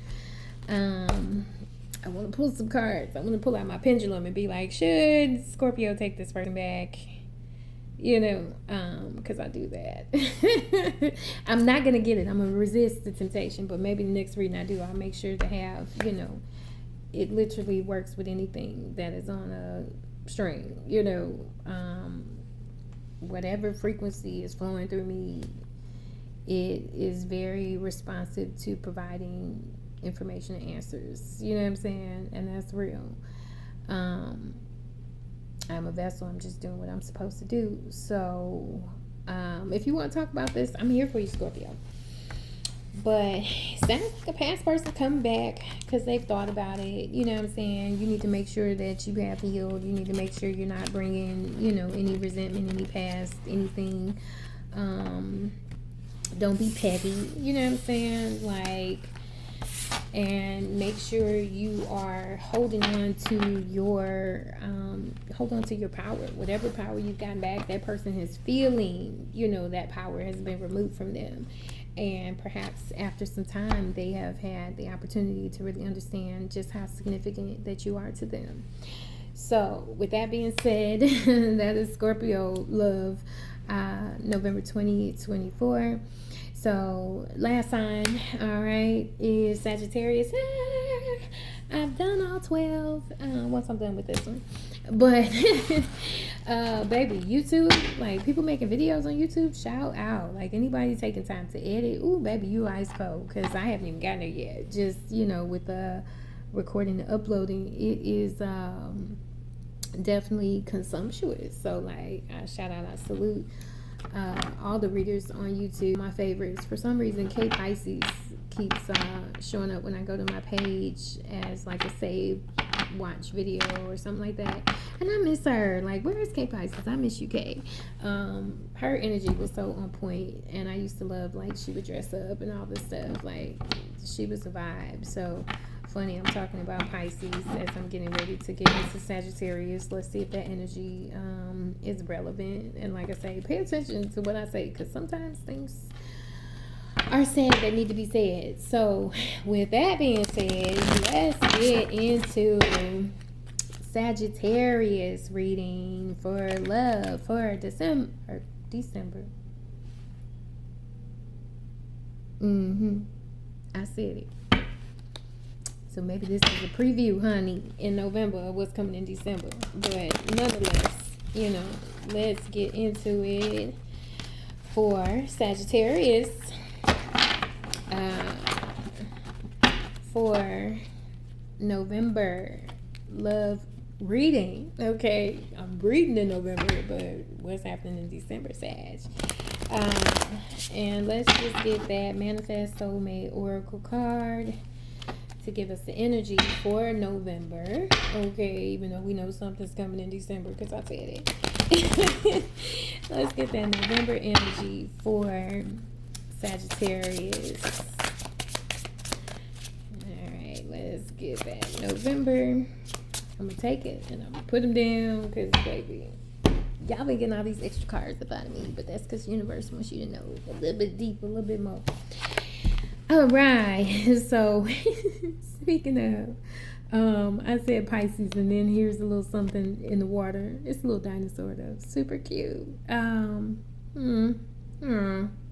I want to pull some cards. I want to pull out my pendulum and be like, should Scorpio take this person back? you know, because I do that. I'm not gonna get it. I'm gonna resist the temptation, but maybe the next reading I do, I'll make sure to have, you know, it literally works with anything that is on a string, you know, whatever frequency is flowing through me, it is very responsive to providing information and answers, you know what I'm saying? And that's real. I'm a vessel. I'm just doing what I'm supposed to do. So if you want to talk about this, I'm here for you, Scorpio. But sounds like a past person coming back because they've thought about it. You know what I'm saying? You need to make sure that you have healed. You need to make sure you're not bringing, you know, any resentment, any past, anything. Don't be petty. You know what I'm saying? Like, and make sure you are holding on to your power. Whatever power you've gotten back, that person is feeling, you know, that power has been removed from them. And perhaps after some time, they have had the opportunity to really understand just how significant that you are to them. So, with that being said, that is Scorpio love, November 2024. So, last sign, all right, is Sagittarius. I've done all 12 once I'm done with this one. But, baby, YouTube, like, people making videos on YouTube, shout out. Like, anybody taking time to edit, ooh, baby, you ice cold, because I haven't even gotten there yet. Just, you know, with the recording and uploading, it is definitely consumptuous. So, like, I shout out, I salute all the readers on YouTube. My favorites, for some reason, K Pisces keeps showing up when I go to my page as like a saved watch video or something like that, and I miss her. Like, where is K Pisces? I miss you, K. Her energy was so on point, and I used to love, like, she would dress up and all this stuff. Like, she was a vibe. So funny, I'm talking about Pisces as I'm getting ready to get into Sagittarius. Let's see if that energy is relevant. And like I say, pay attention to what I say, because sometimes things are said that need to be said. So with that being said, let's get into Sagittarius reading for love for December. I said it. So maybe this is a preview, honey, in November of what's coming in December. But nonetheless, you know, let's get into it for Sagittarius. For November love reading. Okay, I'm reading in November, but what's happening in December, Sag? And let's just get that Manifest Soulmate Oracle card to give us the energy for November. Okay, even though we know something's coming in December because I said it. Let's get that November energy for Sagittarius. Alright, let's get that November. I'm gonna take it and I'm gonna put them down because, baby, y'all been getting all these extra cards about me, but that's because the universe wants you to know a little bit deeper, a little bit more. All right, so speaking of, I said Pisces, and then here's a little something in the water. It's a little dinosaur though, super cute.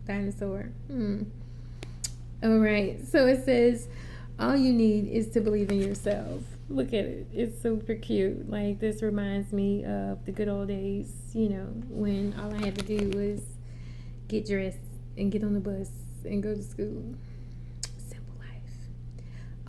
Dinosaur. All right, so it says, all you need is to believe in yourself. Look at it, it's super cute. Like, this reminds me of the good old days, you know, when all I had to do was get dressed and get on the bus and go to school.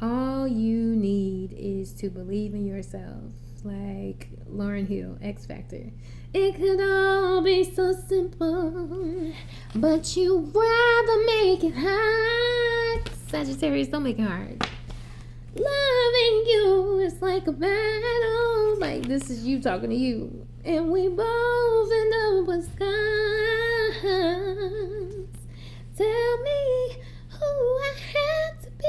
All you need is to believe in yourself. Like Lauryn Hill, X Factor. It could all be so simple, but you rather make it hard. Sagittarius, don't make it hard. Loving you is like a battle. Like, this is you talking to you. And we both end up with scars. Tell me who I have to be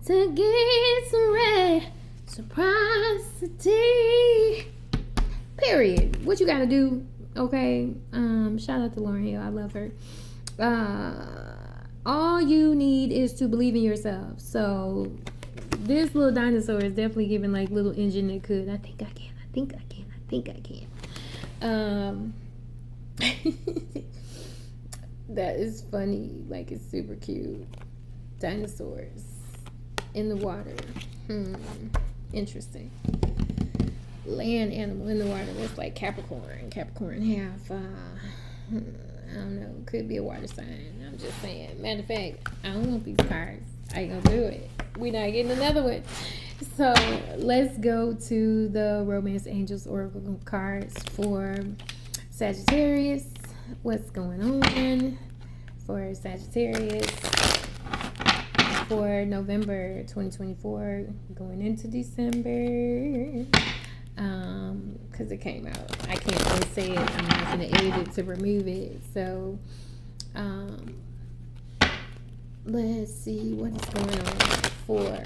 to get some reciprocity. Period. What you gotta do, okay? Shout out to Lauryn Hill. I love her. All you need is to believe in yourself. So this little dinosaur is definitely giving like little engine that could. I think I can. Um, that is funny. Like, it's super cute. Dinosaurs in the water. Interesting. Land animal in the water. That's like Capricorn. Capricorn have, I don't know, could be a water sign. I'm just saying. Matter of fact, I don't want these cards. I ain't gonna do it. We're not getting another one. So let's go to the Romance Angels Oracle cards for Sagittarius. What's going on for Sagittarius for November 2024 going into December? Because it came out. I can't really say it. I'm not going to edit it to remove it. So let's see what is going on for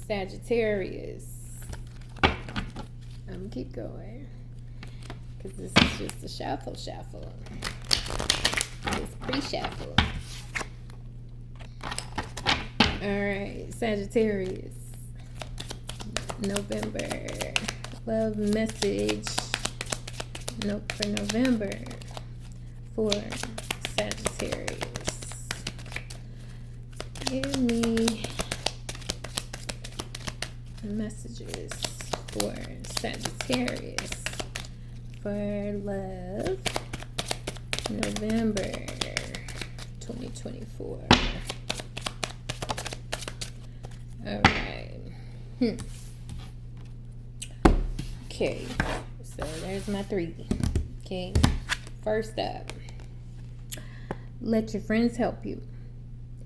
Sagittarius. I'm going to keep going because this is just a shuffle. It's pre-shuffle. Alright, Sagittarius. November. Love message. Nope, for November. For Sagittarius. Give me messages for Sagittarius. For love. November 2024. Alright. Okay. So there's my 3. Okay. First up. Let your friends help you.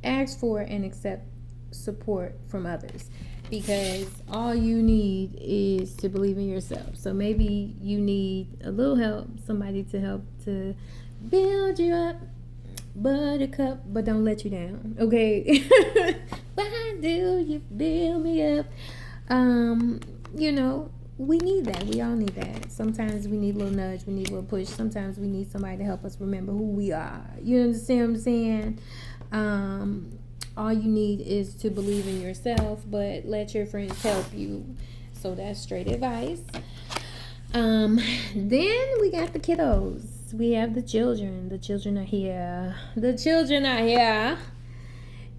Ask for and accept support from others. Because all you need is to believe in yourself. So maybe you need a little help. Somebody to help to build you up. Buttercup, but don't let you down. Okay. Why do you build me up? You know, we need that. We all need that. Sometimes we need a little nudge. We need a little push. Sometimes we need somebody to help us remember who we are. You understand what I'm saying? All you need is to believe in yourself, but let your friends help you. So that's straight advice. Then we got the kiddos. We have the children. The children are here. The children are here.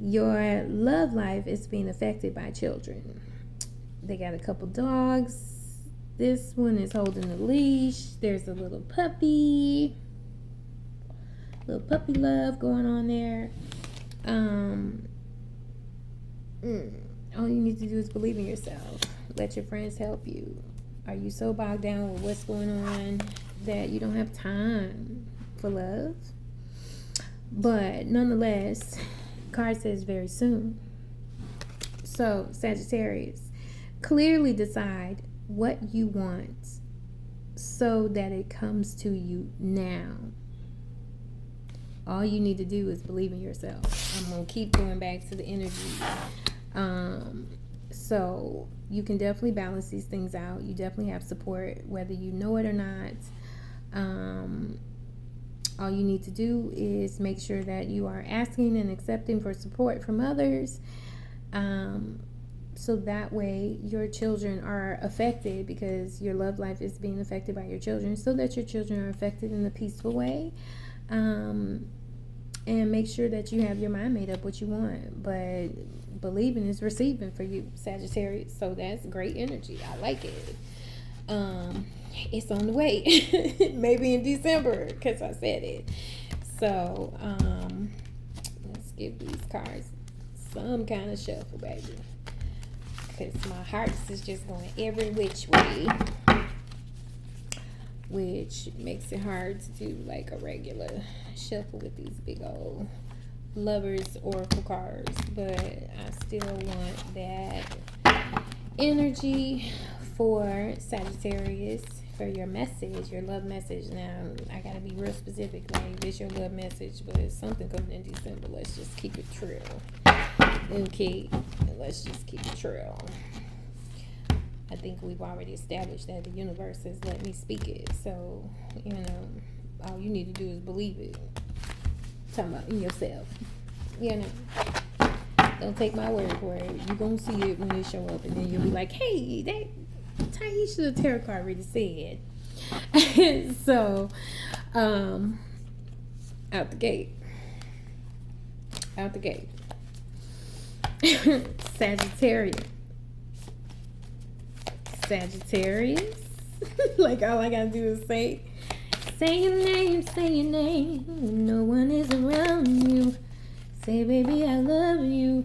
Your love life is being affected by children. They got a couple dogs. This one is holding a leash. There's a little puppy. Little puppy love going on there. All you need to do is believe in yourself. Let your friends help you. Are you so bogged down with what's going on that you don't have time for love? But nonetheless, card says very soon. So Sagittarius, clearly decide what you want so that it comes to you now. All you need to do is believe in yourself. I'm going to keep going back to the energy. So you can definitely balance these things out. You definitely have support, whether you know it or not. All you need to do is make sure that you are asking and accepting for support from others. So that way your children are affected, because your love life is being affected by your children, so that your children are affected in a peaceful way. And make sure that you have your mind made up what you want. But believing is receiving for you, Sagittarius. So that's great energy. I like it. It's on the way. Maybe in December, because I said it. So let's give these cards some kind of shuffle, baby. Because my heart is just going every which way, which makes it hard to do like a regular shuffle with these big old lovers oracle cards. But I still want that energy for Sagittarius, for your message, your love message. Now I gotta be real specific, like this your love message, but it's something coming in December. Let's just keep it true. Okay, let's just keep it true. I think we've already established that the universe has let me speak it. So, you know, all you need to do is believe it. Talking about in yourself. You know. Don't take my word for it. You're going to see it when it show up. And then you'll be like, hey, that Taisha the tarot card already said. So, out the gate. Out the gate. Sagittarius. Sagittarius. Like, all I gotta do is say your name, say your name. No one is around you. Say, baby, I love you.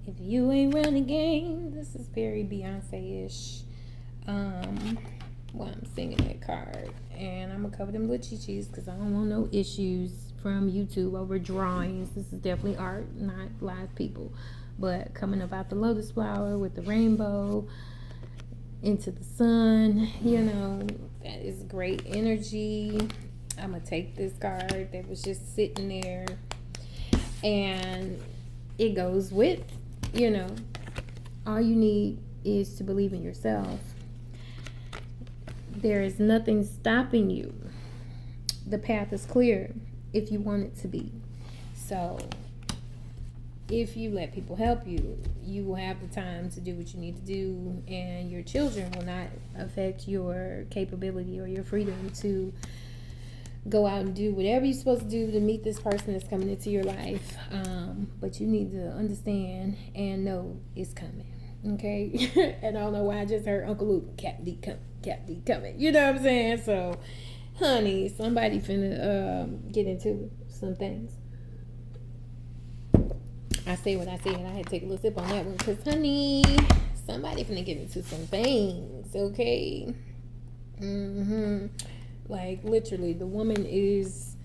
If you ain't run the game. This is very Beyonce-ish. Well, I'm singing that card. And I'm gonna cover them little chi-chis because I don't want no issues from YouTube over drawings. This is definitely art, not live people. But coming up out the lotus flower with the rainbow into the sun, you know, that is great energy. I'm gonna take this card that was just sitting there, and it goes with, you know, all you need is to believe in yourself. There is nothing stopping you. The path is clear if you want it to be. So if you let people help you, you will have the time to do what you need to do, and your children will not affect your capability or your freedom to go out and do whatever you're supposed to do to meet this person that's coming into your life. But you need to understand and know it's coming. Okay? And I don't know why I just heard Uncle Luke, Cat D coming. You know what I'm saying? So, honey, somebody finna get into some things. I say what I said. I had to take a little sip on that one because, honey, somebody finna get into some things, okay? Like, literally, the woman is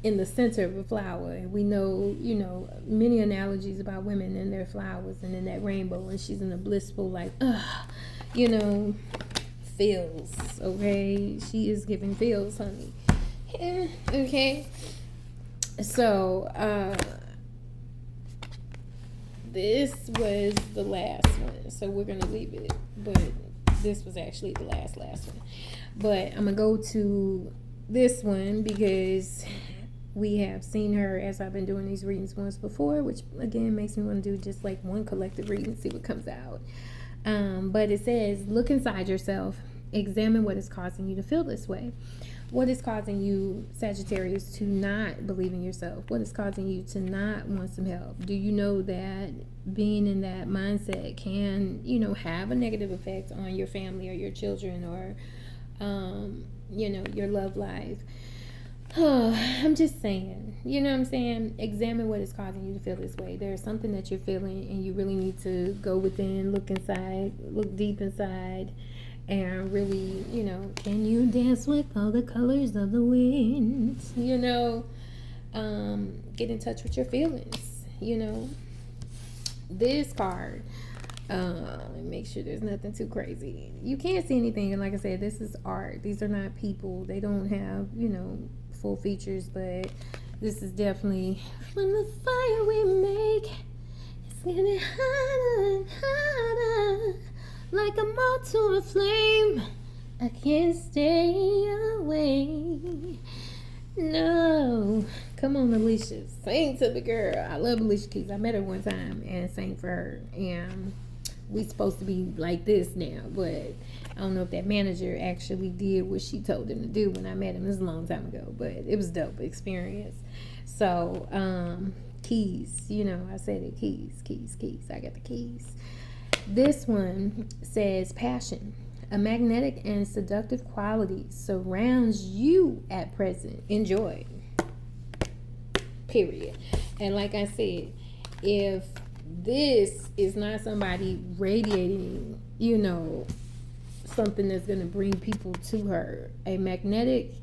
in the center of a flower. And we know, you know, many analogies about women and their flowers and in that rainbow. And she's in a blissful, like, you know, feels, okay? She is giving feels, honey. Yeah, okay? So, this was the last one, so we're gonna leave it. But this was actually the last one. But I'm gonna go to this one because we have seen her as I've been doing these readings once before, which again makes me want to do just like one collective reading, see what comes out. But it says, look inside yourself, examine what is causing you to feel this way. What is causing you, Sagittarius, to not believe in yourself? What is causing you to not want some help? Do you know that being in that mindset can, you know, have a negative effect on your family or your children or, you know, your love life? I'm just saying, you know what I'm saying? Examine what is causing you to feel this way. There's something that you're feeling and you really need to go within, look inside, look deep inside. And really, you know, can you dance with all the colors of the wind? You know, get in touch with your feelings, you know. This card, let me make sure there's nothing too crazy. You can't see anything. And like I said, this is art. These are not people. They don't have, you know, full features. But this is definitely from the fire we make. It's getting hotter and hotter. Like a moth to a flame, I can't stay away. No. Come on, Alicia. Sing to the girl. I love Alicia Keys. I met her one time and sang for her. And we supposed to be like this now. But I don't know if that manager actually did what she told him to do when I met him. This was a long time ago. But it was a dope experience. So, keys. You know, I said it. Keys. I got the keys. This one says passion. A magnetic and seductive quality surrounds you at present. Enjoy. Period. And like I said, if this is not somebody radiating, you know, something that's going to bring people to her, a magnetic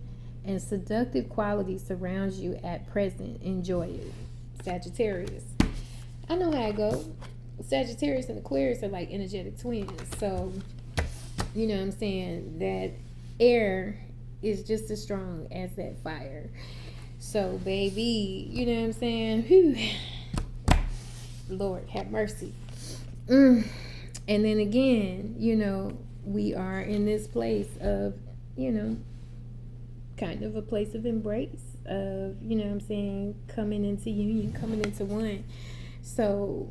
and seductive quality surrounds you at present. Enjoy it. Sagittarius. I know how it goes. Sagittarius and Aquarius are like energetic twins. So, you know what I'm saying? That air is just as strong as that fire. So, baby, you know what I'm saying? Whew. Lord, have mercy. And then again, you know, we are in this place of, you know, kind of a place of embrace of, you know what I'm saying, coming into union, coming into one. So,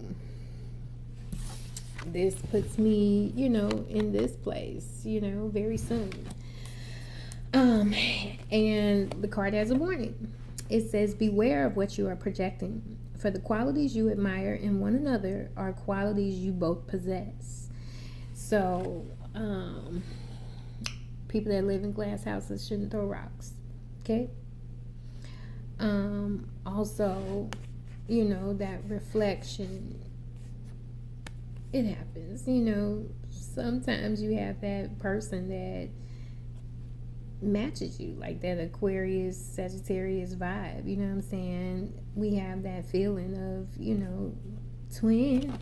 this puts me, in this place, very soon. And the card has a warning. It says, beware of what you are projecting, for the qualities you admire in one another are qualities you both possess. So, people that live in glass houses shouldn't throw rocks. Okay? Also, that reflection, it happens. Sometimes you have that person that matches you, like that Aquarius Sagittarius vibe, you know what I'm saying? We have that feeling of, twin,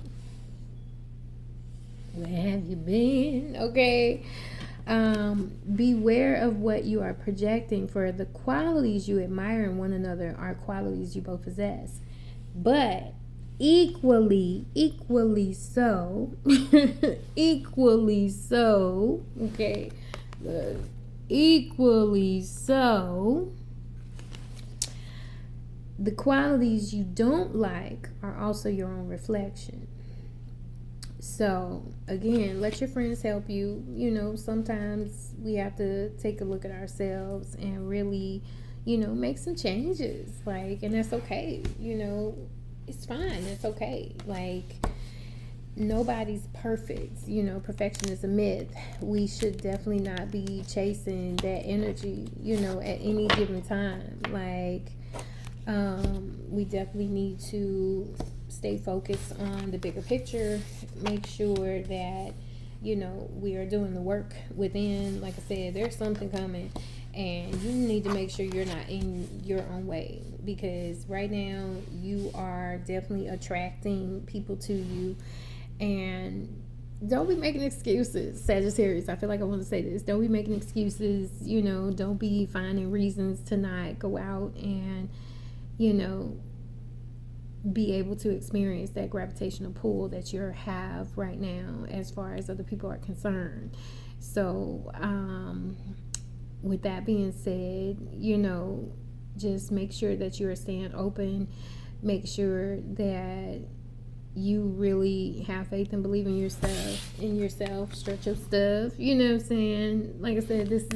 where have you been? Okay. Beware of what you are projecting, for the qualities you admire in one another are qualities you both possess. But equally so, equally so, okay, equally so, the qualities you don't like are also your own reflection. So again, let your friends help you. Sometimes we have to take a look at ourselves and really, make some changes. And that's okay. It's fine. It's okay. Nobody's perfect. Perfection is a myth. We should definitely not be chasing that energy, at any given time. We definitely need to stay focused on the bigger picture. Make sure that, we are doing the work within. Like I said, there's something coming, and you need to make sure you're not in your own way, because right now you are definitely attracting people to you. And don't be making excuses, Sagittarius. I feel like I want to say this. Don't be making excuses. Don't be finding reasons to not go out and, be able to experience that gravitational pull that you have right now as far as other people are concerned. So, with that being said, just make sure that you are staying open. Make sure that you really have faith and believe in yourself, stretch your stuff. You know what I'm saying? Like I said, it's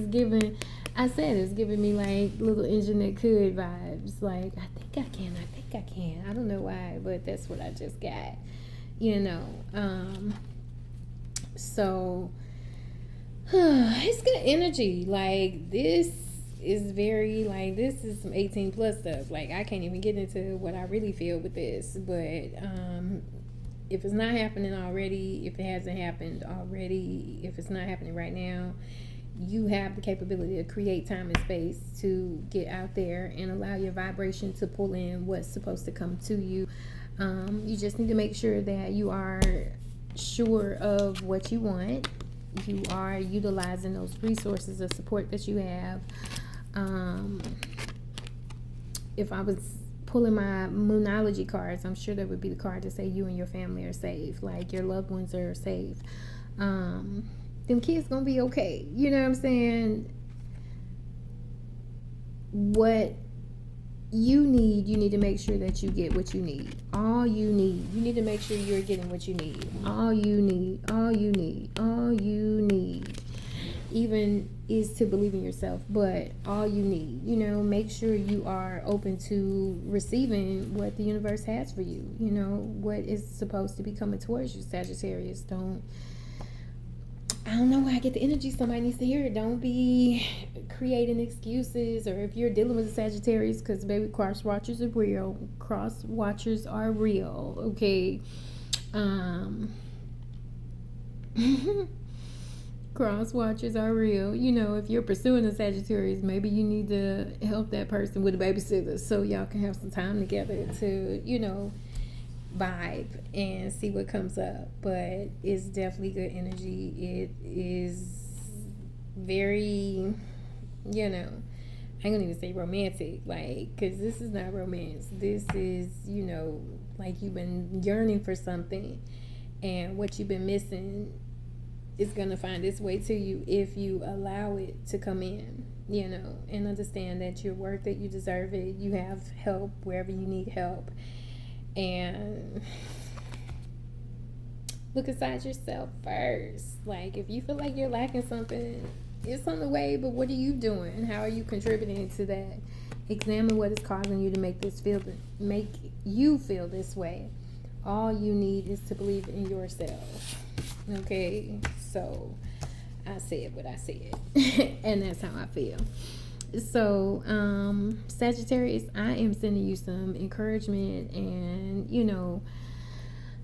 giving me like Little Engine That Could vibes. I think I can. I don't know why, but that's what I just got. So it's good energy. This is very, this is some 18 plus stuff. I can't even get into what I really feel with this, but if it's not happening already, if it hasn't happened already, if it's not happening right now, you have the capability to create time and space to get out there and allow your vibration to pull in what's supposed to come to you. You just need to make sure that you are sure of what you want. You are utilizing those resources of support that you have. If I was pulling my Moonology cards, I'm sure that would be the card to say you and your family are safe, your loved ones are safe. Them kids gonna be okay. You know what I'm saying? What you need to make sure that you get what you need. All you need to make sure you're getting what you need. All you need even is to believe in yourself, but all you need, make sure you are open to receiving what the universe has for you, what is supposed to be coming towards you, Sagittarius. I don't know why I get the energy. Somebody needs to hear it. Don't be creating excuses, or if you're dealing with a Sagittarius, because baby, cross watchers are real. Cross watchers are real. Okay. Cross watchers are real. If you're pursuing a Sagittarius, maybe you need to help that person with a babysitter so y'all can have some time together to, vibe and see what comes up. But it's definitely good energy. It is very, I ain't gonna even say romantic, because this is not romance. This is, you've been yearning for something, and what you've been missing is gonna find its way to you if you allow it to come in, and understand that you're worth it, you deserve it, you have help wherever you need help. And Look inside yourself first. Like, if you feel like you're lacking something, it's on the way, but what are you doing? How are you contributing to that? Examine what is causing you to make you feel this way. All you need is to believe in yourself. Okay, so I said what I said, and that's how I feel. So, Sagittarius, I am sending you some encouragement and,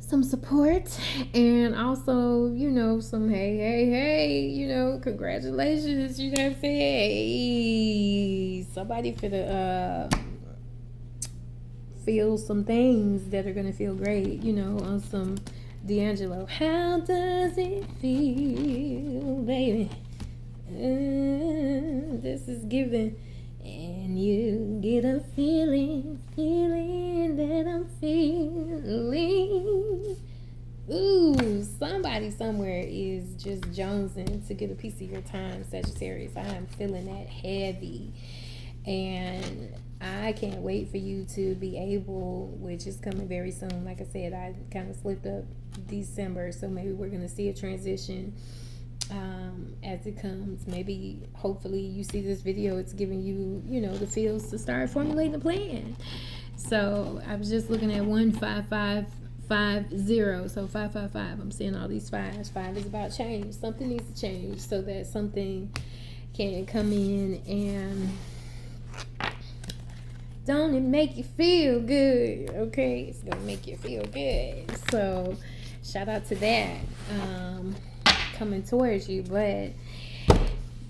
some support, and also, some hey, congratulations, you know what I'm saying? Hey, somebody finna feel some things that are gonna feel great, on some D'Angelo. How does it feel, baby? This is given, and you get a feeling that I'm feeling. Ooh, somebody somewhere is just jonesing to get a piece of your time, Sagittarius. I am feeling that heavy, and I can't wait for you to be able, which is coming very soon. Like I said, I kind of slipped up December, so maybe we're going to see a transition as it comes. Maybe, hopefully, you see this video, it's giving you, the feels to start formulating a plan. So I was just looking at 15550, so 555. I'm seeing all these fives. 5 is about change. Something needs to change so that something can come in, and don't it make you feel good? Okay, it's gonna make you feel good. So shout out to that coming towards you. But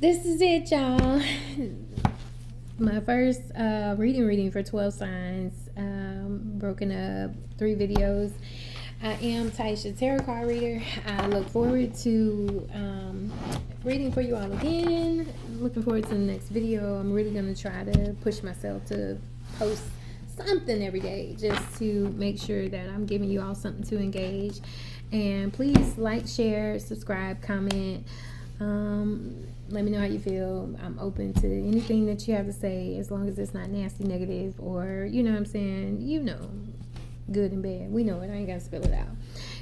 this is it, y'all. My first reading for 12 signs, broken up 3 videos. I am Taisha, tarot card reader. I look forward to reading for you all again. Looking forward to the next video. I'm really going to try to push myself to post something every day, just to make sure that I'm giving you all something to engage. And please like, share, subscribe, comment. Let me know how you feel. I'm open to anything that you have to say, as long as it's not nasty, negative, or you know what I'm saying, good and bad. We know it. I ain't gotta spell it out.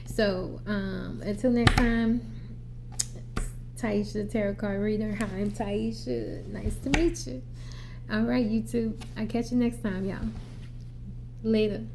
So until next time, Taisha, tarot card reader. Hi, I'm Taisha. Nice to meet you. All right, YouTube. I'll catch you next time, y'all. Later.